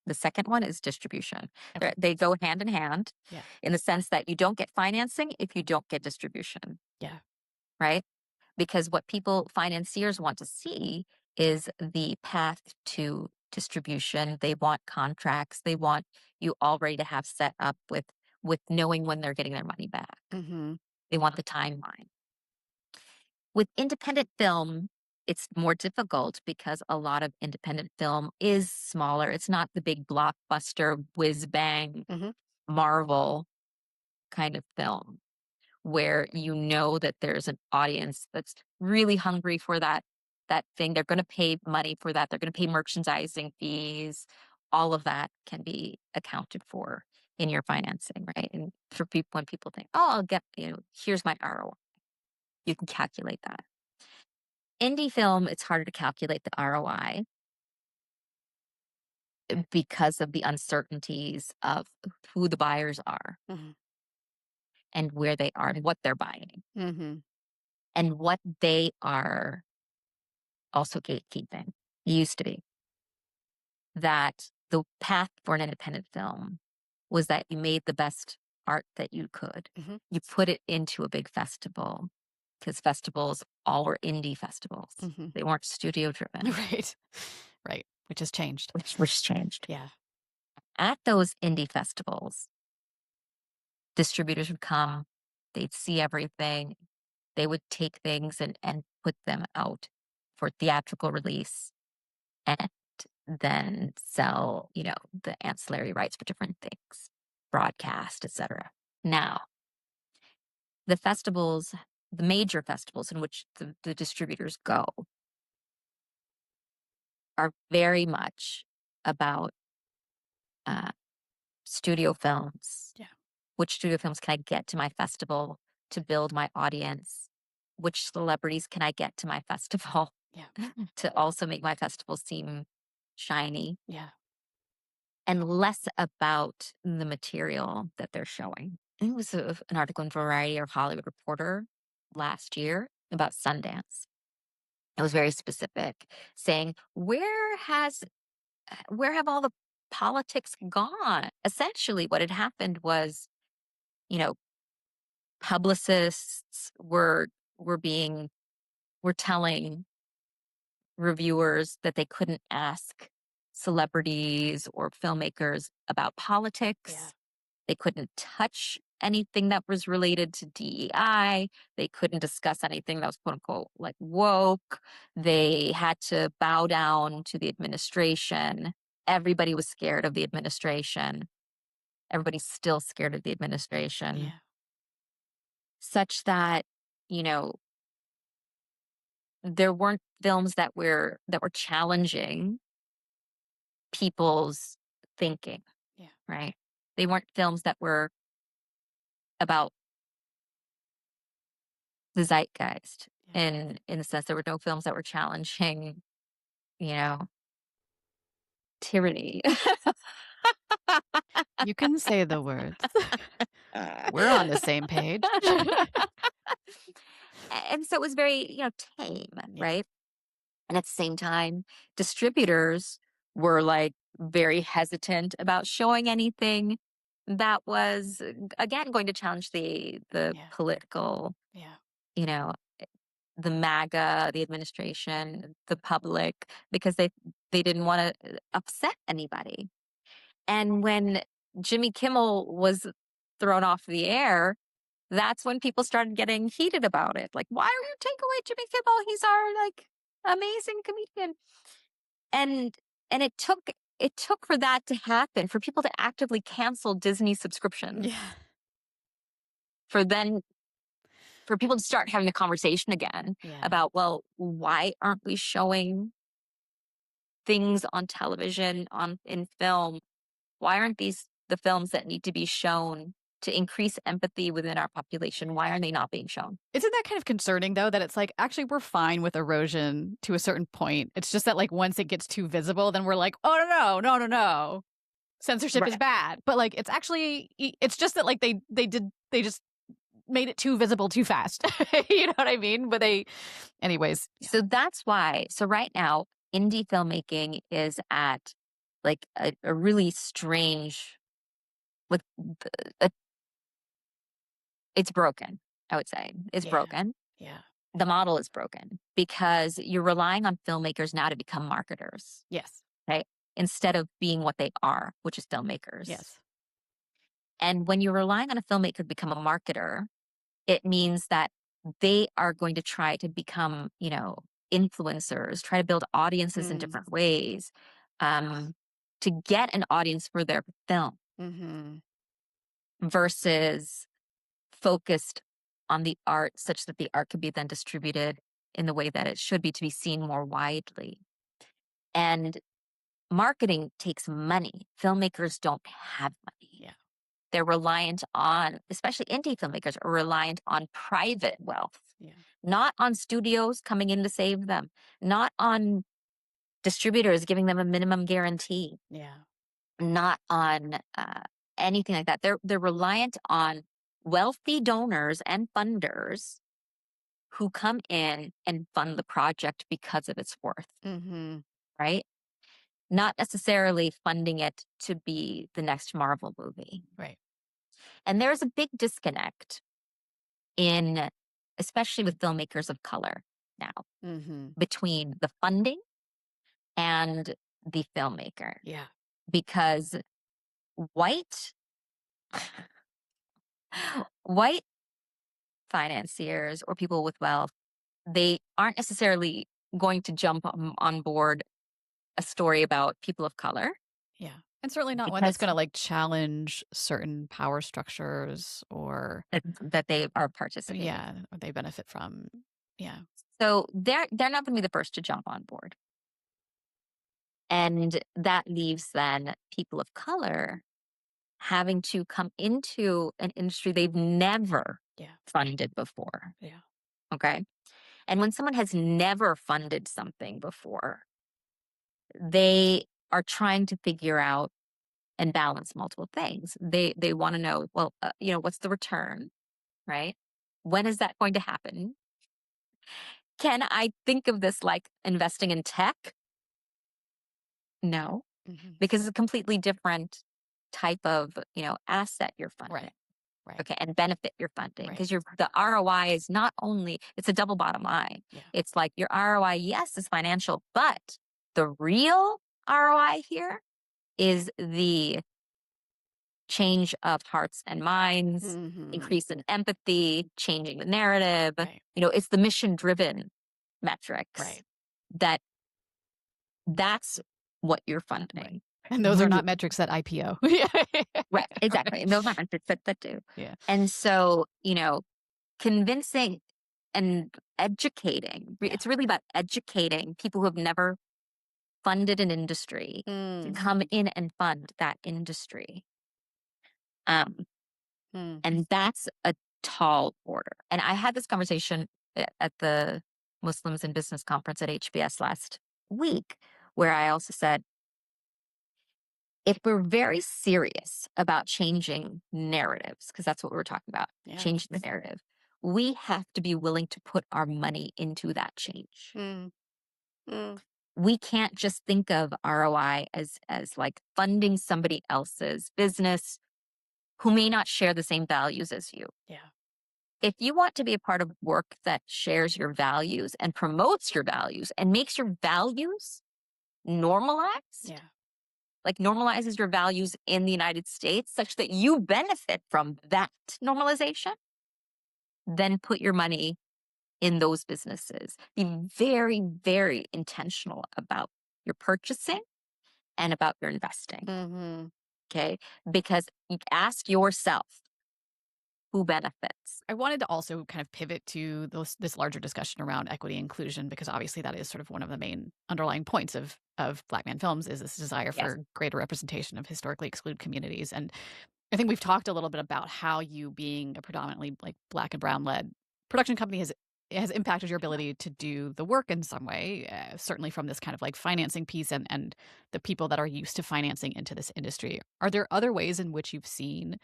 The second one is distribution. Okay. They go hand in hand Yeah. in the sense that you don't get financing if you don't get distribution. Yeah. Right? Because what financiers want to see is the path to distribution. They want contracts. They want you already to have set up with knowing when they're getting their money back. Mm-hmm. They want the timeline. With independent film, it's more difficult because a lot of independent film is smaller. It's not the big blockbuster, whiz bang, Mm-hmm. Marvel kind of film where you know that there's an audience that's really hungry for that thing. They're going to pay money for that. They're going to pay merchandising fees. All of that can be accounted for in your financing, right? And for people, when people think, oh, I'll get, here's my ROI, you can calculate that. Indie film, it's harder to calculate the ROI because of the uncertainties of who the buyers are Mm-hmm. and where they are and what they're buying Mm-hmm. and what they are also gatekeeping. It used to be that the path for an independent film was that you made the best art that you could. Mm-hmm. You put it into a big festival because festivals all were indie festivals. Mm-hmm. They weren't studio driven. Right. Right. Which has changed. Which changed. Yeah. At those indie festivals, distributors would come, they'd see everything, they would take things and put them out for theatrical release and then sell, the ancillary rights for different things, broadcast, etc. Now, the major festivals in which the distributors go are very much about studio films. Yeah. Which studio films can I get to my festival to build my audience? Which celebrities can I get to my festival to also make my festival seem shiny? Yeah. And less about the material that they're showing. It was an article in Variety or Hollywood Reporter last year about Sundance. It was very specific, saying, where have all the politics gone? Essentially, what had happened was, publicists were telling reviewers that they couldn't ask celebrities or filmmakers about politics. Yeah. They couldn't touch anything that was related to DEI. They couldn't discuss anything that was quote unquote like woke. They had to bow down to the administration. Everybody was scared of the administration. Everybody's still scared of the administration. Yeah. Such that, there weren't films that were challenging people's thinking. Yeah. Right? They weren't films that were about the zeitgeist in the sense there were no films that were challenging, tyranny. You can say the words. We're on the same page. And so it was very, tame, right? And at the same time, distributors were like very hesitant about showing anything that was, again, going to challenge the political, the MAGA, the administration, the public, because they didn't want to upset anybody. And when Jimmy Kimmel was thrown off the air, that's when people started getting heated about it. Like, why are you taking away Jimmy Kimmel? He's our amazing comedian. And it took for that to happen, for people to actively cancel Disney subscriptions. Yeah. For people to start having a conversation again about, well, why aren't we showing things on television, in film? Why aren't these the films that need to be shown to increase empathy within our population? Why are they not being shown? Isn't that kind of concerning, though, that it's like, actually, we're fine with erosion to a certain point. It's just that, like, once it gets too visible, then we're like, oh, no. Censorship is bad. But, like, it's actually, it's just that, like, they just made it too visible too fast. You know what I mean? But anyways. Yeah. So that's why. So right now, indie filmmaking is at like a really strange, with it's broken. I would say it's broken. Yeah. The model is broken because you're relying on filmmakers now to become marketers. Yes. Right? Instead of being what they are, which is filmmakers. Yes. And when you're relying on a filmmaker to become a marketer, it means that they are going to try to become, influencers, try to build audiences in different ways, to get an audience for their film versus focused on the art such that the art could be then distributed in the way that it should be to be seen more widely. And marketing takes money. Filmmakers don't have money. Yeah. They're reliant on, especially indie filmmakers, are reliant on private wealth, not on studios coming in to save them, not on distributors giving them a minimum guarantee, not on anything like that. They're reliant on wealthy donors and funders who come in and fund the project because of its worth, right? Not necessarily funding it to be the next Marvel movie. Right. And there's a big disconnect especially with filmmakers of color now, between the funding and the filmmaker. Yeah. Because white financiers or people with wealth, they aren't necessarily going to jump on board a story about people of color. Yeah. And certainly not one that's going to like challenge certain power structures or that they are participating. Yeah, or they benefit from. Yeah. So they're not going to be the first to jump on board. And that leaves then people of color having to come into an industry they've never funded before. Yeah. Okay. And when someone has never funded something before, they are trying to figure out and balance multiple things. They want to know, well, what's the return, right? When is that going to happen? Can I think of this like investing in tech? No, because it's a completely different type of, asset you're funding. Right. Okay. And benefit you're funding because the ROI is not only, it's a double bottom line. Yeah. It's like your ROI, yes, is financial, but the real ROI here is the change of hearts and minds, increase in empathy, changing the narrative. Right. It's the mission-driven metrics that's what you're funding. Right. And those are not metrics that IPO. Right, exactly. And those are metrics that do. Yeah. And so, convincing and educating, it's really about educating people who have never funded an industry to come in and fund that industry. And that's a tall order. And I had this conversation at the Muslims in Business Conference at HBS last week, where I also said, if we're very serious about changing narratives, because that's what we were talking about, changing the narrative, we have to be willing to put our money into that change. We can't just think of ROI as like funding somebody else's business who may not share the same values as you. Yeah. If you want to be a part of work that shares your values and promotes your values and makes your values normalized, like normalizes your values in the United States such that you benefit from that normalization, then put your money in those businesses. Be very, very intentional about your purchasing and about your investing. Okay? Because you ask yourself, who benefits? I wanted to also kind of pivot to this larger discussion around equity and inclusion, because obviously that is sort of one of the main underlying points of Black man films, is this desire for greater representation of historically excluded communities. And I think we've talked a little bit about how you, being a predominantly like Black and brown led production company, has impacted your ability to do the work in some way, certainly from this kind of like financing piece and the people that are used to financing into this industry. Are there other ways in which you've seen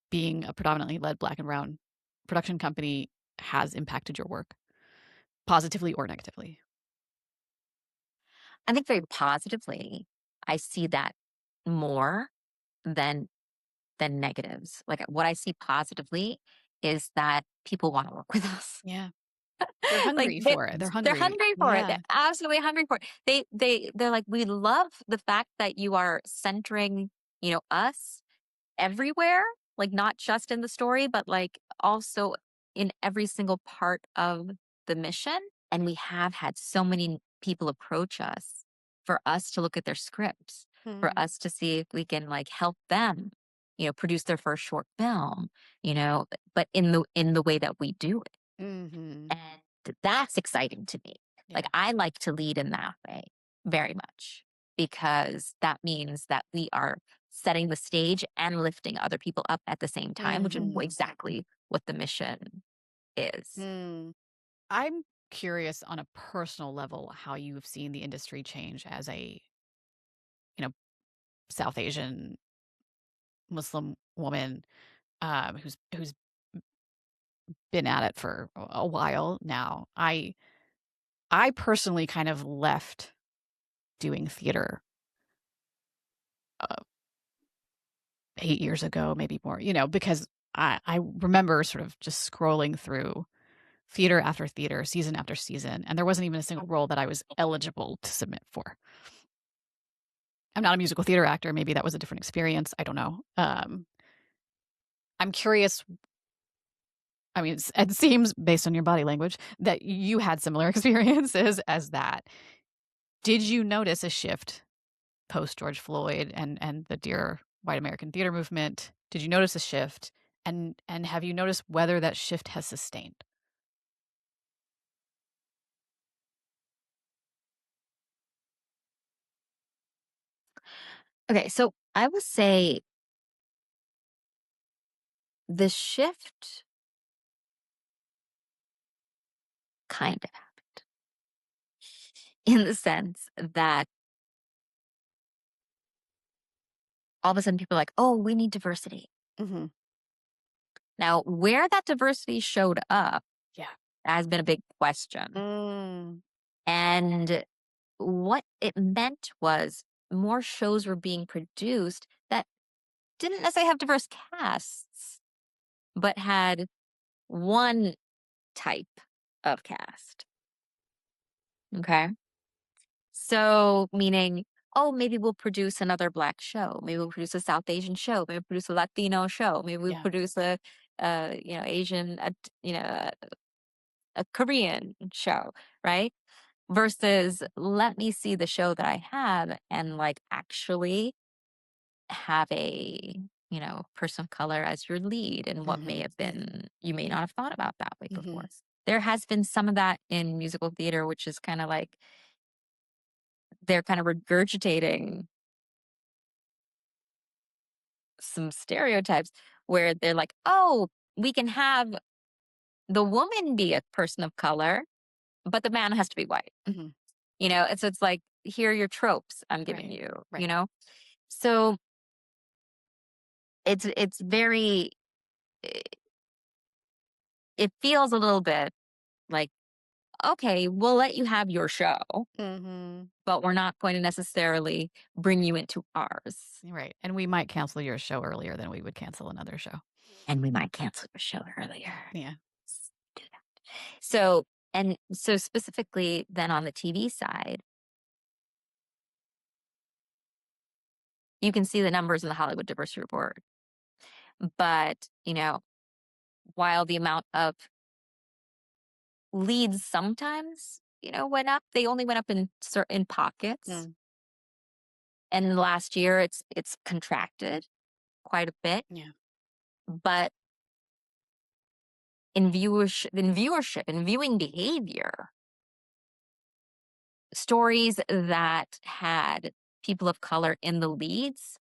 being a predominantly led Black and brown production company has impacted your work, positively or negatively? I think very positively, I see that more than negatives. Like, what I see positively is that people wanna work with us. Yeah. They're Like, hungry for it. They're they're hungry. hungry for it. They're Yeah. absolutely hungry for it. They're like, "We love the fact that you are centering, us everywhere, like, not just in the story, but, like, also in every single part of the mission." And we have had so many people approach us for us to look at their scripts, for Mhm. us to see if we can, like, help them, produce their first short film, but in the way that we do it. Mhm. And that's exciting to me. Like, Yeah. I like to lead in that way very much, because that means that we are setting the stage and lifting other people up at the same time, which is Mhm. exactly what the mission is. Mm. I'm curious on a personal level how you've seen the industry change as a, you know, South Asian Muslim woman who's been at it for a while now. I personally kind of left doing theater uh, 8 years ago, maybe more, because I remember sort of just scrolling through theater after theater, season after season, and there wasn't even a single role that I was eligible to submit for. I'm not a musical theater actor. Maybe that was a different experience. I don't know. I'm curious. I mean, it seems based on your body language that you had similar experiences as that. Did you notice a shift post George Floyd and the Dear White American Theater movement? Did you notice a shift? And have you noticed whether that shift has sustained? Okay, so I would say the shift kind of happened, in the sense that all of a sudden people are like, "Oh, we need diversity." Mhm. Now, where that diversity showed up Yeah. has been a big question. Mm. And what it meant was more shows were being produced that didn't necessarily have diverse casts, but had one type of cast. Okay. So, meaning, oh, maybe we'll produce another Black show. Maybe we'll produce a South Asian show. Maybe we'll produce a Latino show. Maybe we'll Yeah. produce Asian, a Korean show, right? Versus, let me see the show that I have and, like, actually have a, person of color as your lead, and what may Mhm. have been, you may not have thought about that way Mhm. before. There has been some of that in musical theater, which is kind of like they're kind of regurgitating some stereotypes where they're like, oh, we can have the woman be a person of color, but the man has to be white. Mhm. It's like, here are your tropes I'm giving Right. you, Right. So it's very, it feels a little bit like, okay, we'll let you have your show, Mhm. but we're not going to necessarily bring you into ours. Right. And we might cancel your show earlier than we would cancel another show. And we might cancel your show earlier. Yeah. Do that. So specifically then on the TV side, you can see the numbers in the Hollywood Diversity Report. But, while the amount of leads sometimes, went up, they only went up in certain pockets. Mm. And in the last year, it's contracted quite a bit. Yeah. But in viewership, in viewing behavior, stories that had people of color in the leads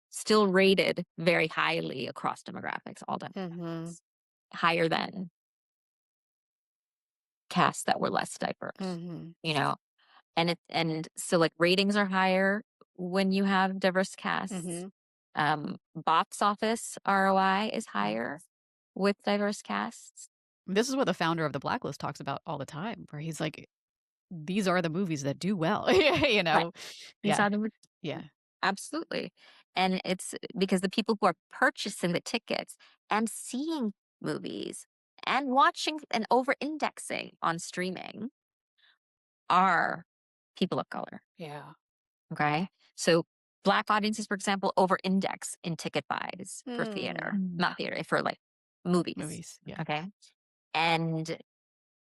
still rated very highly across demographics, all Mhm. demographics, higher than casts that were less diverse, Mhm. you know? And so, like, ratings are higher when you have diverse casts. Mhm. Box office ROI is Mm. higher. with diverse casts. This is what the founder of the Blacklist talks about all the time, where he's like, these are the movies that do well, you Right. know? These Yeah. are the Yeah. absolutely. And it's because the people who are purchasing the tickets and seeing movies and watching and over indexing on streaming are people of color. Yeah. Okay. So Black audiences, for example, over index in ticket buys for theater, not theater, for like movies. Movies. Yeah. Okay. And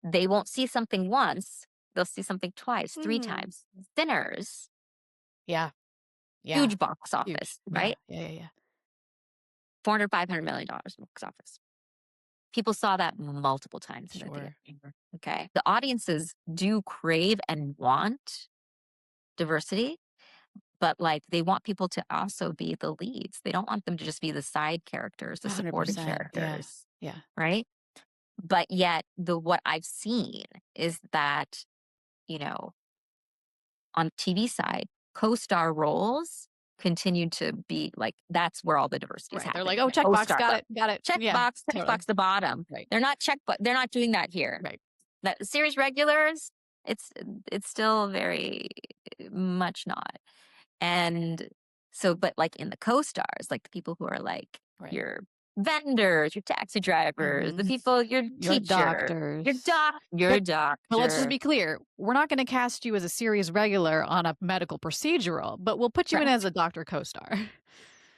they won't see something once, they'll see something twice, three times. Sinners, Yeah. Yeah. huge box Huge. office, Yeah. right? Yeah. 400, $500 million box office. People saw that multiple times in the Sure. theater. Okay. The audiences do crave and want diversity, but like they want people to also be the leads. They don't want them to just be the side characters, the supporting 100%. characters, Yeah. right? But yet what I've seen is that, you know, on TV side, co-star roles continue to be like that's where all the diversity is Right. They're happening. like, oh, checkbox, Co-star, got look, it. Got it. Yeah. checkbox, Totally. checkbox, the bottom. Right. They're not they're not doing that here. Right. That series regulars, it's still very much not. And so, but like in the co-stars, like the people who are like Right. your vendors, your taxi drivers, the people, your Your teacher, doctors. your doctor. But let's just be clear. We're not going to cast you as a series regular on a medical procedural, but we'll put you in as a doctor co-star.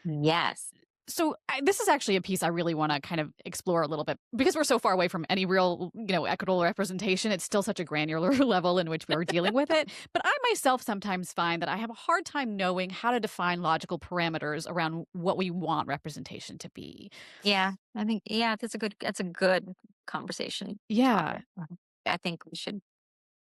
Yes. So this is actually a piece I really want to kind of explore a little bit because we're so far away from any real, equitable representation. It's still such a granular level in which we're dealing with it. But I myself sometimes find that I have a hard time knowing how to define logical parameters around what we want representation to be. Yeah, I think that's a good conversation. Yeah, topic. I think we should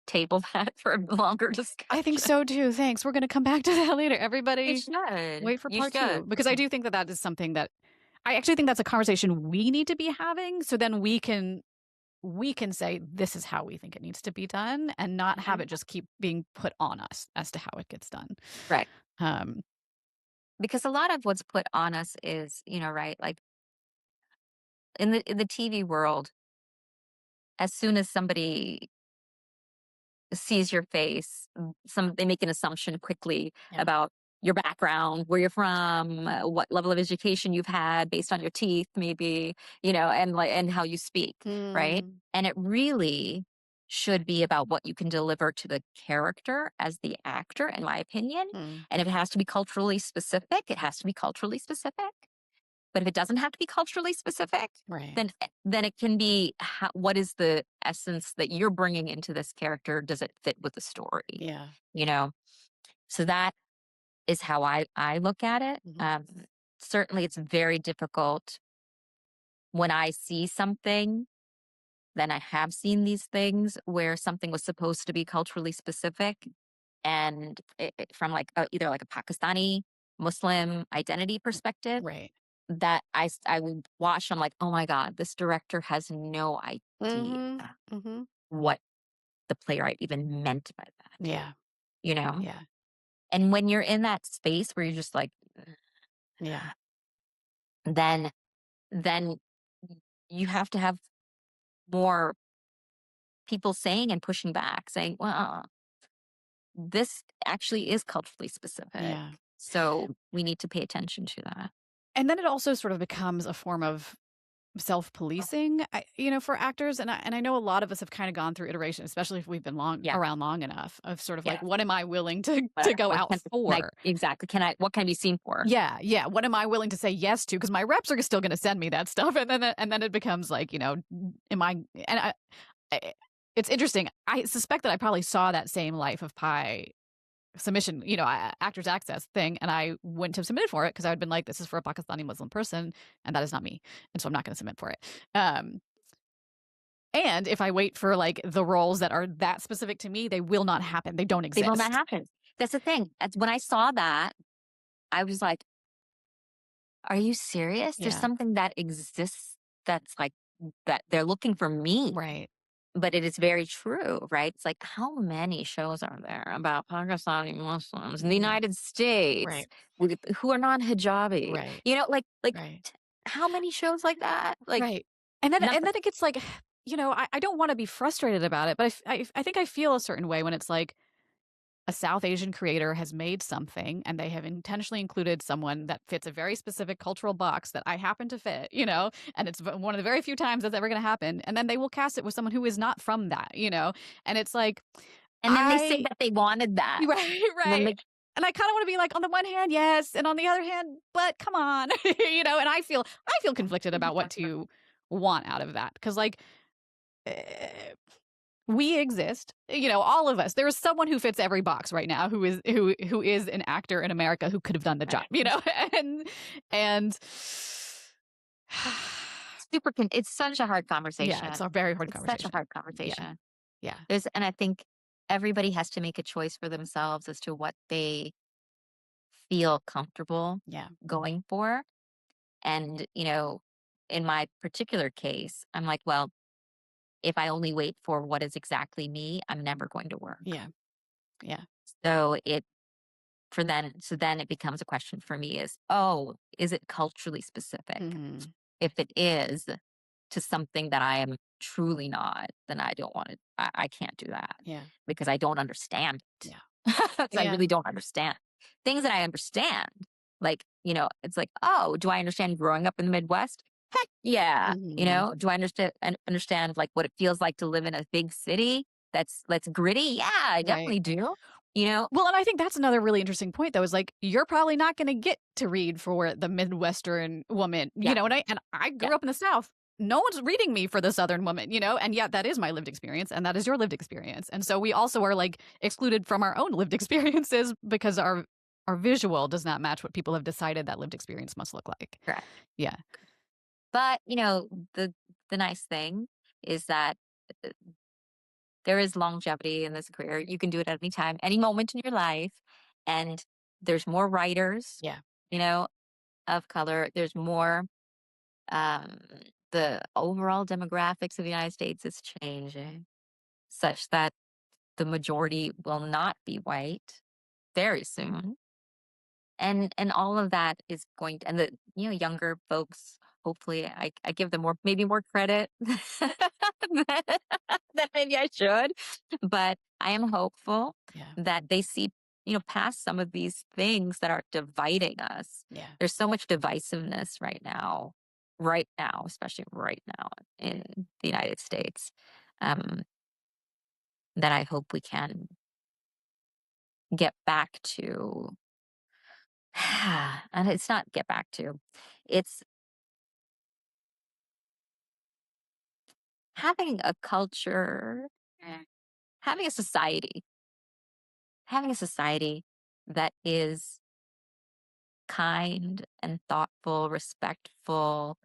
table that for a longer discussion. I think so too. Thanks. We're going to come back to that later. You Everybody, should wait for You part two should. because I do think that is something that I actually think that's a conversation we need to be having. So then we can say this is how we think it needs to be done and not have it just keep being put on us as to how it gets done. Right. Because a lot of what's put on us is, right, like in the TV world, as soon as somebody sees your face, they make an assumption quickly about your background, where you're from, what level of education you've had based on your teeth, maybe, and how you speak, right? And it really should be about what you can deliver to the character as the actor, in my opinion. And if it has to be culturally specific, it has to be culturally specific. But if it doesn't have to be culturally specific, Right. then it can be what is the essence that you're bringing into this character? Does it fit with the story? Yeah. So that is how I look at it. Certainly, it's very difficult when I see something. Then I have seen these things where something was supposed to be culturally specific, and from like either like a Pakistani Muslim identity perspective, Right. that I would watch. I'm like, oh my God, this director has no idea what the playwright even meant by that. Yeah. Yeah. And when you're in that space where you're just like, yeah, then you have to have more people saying and pushing back, saying, well, this actually is culturally specific. Yeah. So we need to pay attention to that. And then it also sort of becomes a form of self-policing, for actors. And I know a lot of us have kind of gone through iteration, especially if we've been around long enough of sort of like, what am I willing to go out for? Exactly. What can I be seen for? Yeah. Yeah. What am I willing to say yes to? Because my reps are still going to send me that stuff. And then it becomes like, it's interesting. I suspect that I probably saw that same Life of Pi submission, Actors Access thing, and I wouldn't have submitted for it because I would been like, this is for a Pakistani Muslim person, and that is not me, and so I'm not going to submit for it. And if I wait for like the roles that are that specific to me, they will not happen. They don't exist. They will not happen. That's the thing. When I saw that, I was like, are you serious? There's something that exists that's like that they're looking for me. Right. But it is very true, right? It's like, how many shows are there about Pakistani Muslims in the United States who are non-hijabi? Right. Like right. how many shows like that? Like, right. And then nothing. it gets like, I don't want to be frustrated about it, but I think I feel a certain way when it's like a South Asian creator has made something and they have intentionally included someone that fits a very specific cultural box that I happen to fit, and it's one of the very few times that's ever going to happen. And then they will cast it with someone who is not from that, and it's like, And then they say that they wanted that. right, And then right. And I kind of want to be like, on the one hand, yes, and on the other hand, but come on, and I feel conflicted about what to want out of that, because like, we exist, all of us. There is someone who fits every box right now who is an actor in America who could have done the job, and it's such a hard conversation. yeah, it's a very hard It's conversation. such a hard conversation. Yeah. And I think everybody has to make a choice for themselves as to what they feel comfortable going for. And, in my particular case, I'm like, well, if I only wait for what is exactly me, I'm never going to work. Yeah. So then it becomes a question for me is it culturally specific? Mhm. If it is to something that I am truly not, then I don't want it. I can't do that. Yeah. Because I don't understand it. Yeah. 'Cause I really don't understand things that I understand. Like, it's like, do I understand growing up in the Midwest? Heck yeah. Mhm. Do I understand like what it feels like to live in a big city that's gritty? Yeah, I definitely do. Well, and I think that's another really interesting point, though, is like, you're probably not going to get to read for the Midwestern woman, and I grew up in the South. No one's reading me for the Southern woman, and yet that is my lived experience and that is your lived experience. And so we also are like excluded from our own lived experiences because our visual does not match what people have decided that lived experience must look like. Correct. Yeah. But, the nice thing is that uh, there is longevity in this career. You can do it at any time, any moment in your life. And there's more writers, of color. There's more, um, the overall demographics of the United States is changing such that the majority will not be white very soon. And all of that is going to, and the, younger folks, hopefully I give them maybe more credit than maybe I should, but I am hopeful that they see, past some of these things that are dividing us. Yeah. There's so much divisiveness right now, especially right now in the United States, that I hope we can get back to. And it's not get back to, it's having a culture, having a society, that is kind and thoughtful, respectful,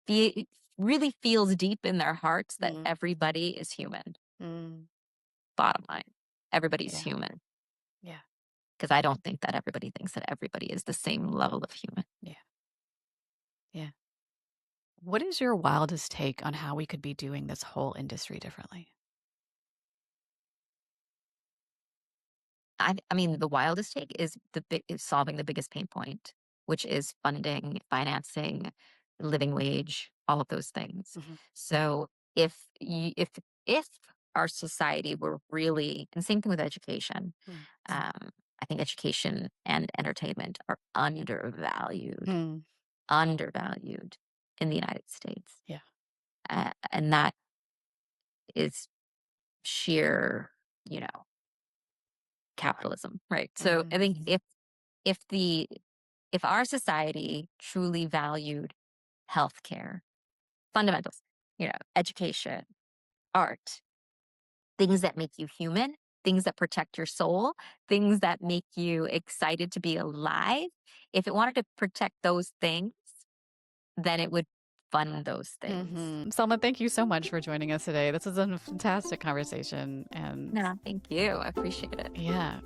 really feels deep in their hearts that everybody is human. Bottom line, everybody's human. Yeah. Because I don't think that everybody thinks that everybody is the same level of human. Yeah. What is your wildest take on how we could be doing this whole industry differently? I mean, the wildest take is is solving the biggest pain point, which is funding, financing, living wage, all of those things. So if our society were really, and same thing with education, I think education and entertainment are undervalued in the United States. Yeah. And that is sheer, capitalism, right? So I think if our society truly valued healthcare, fundamentals, education, art, things that make you human, things that protect your soul, things that make you excited to be alive, if it wanted to protect those things, then it would fund those things. Salma, thank you so much for joining us today. This is a fantastic conversation. And no, thank you. I appreciate it. Yeah.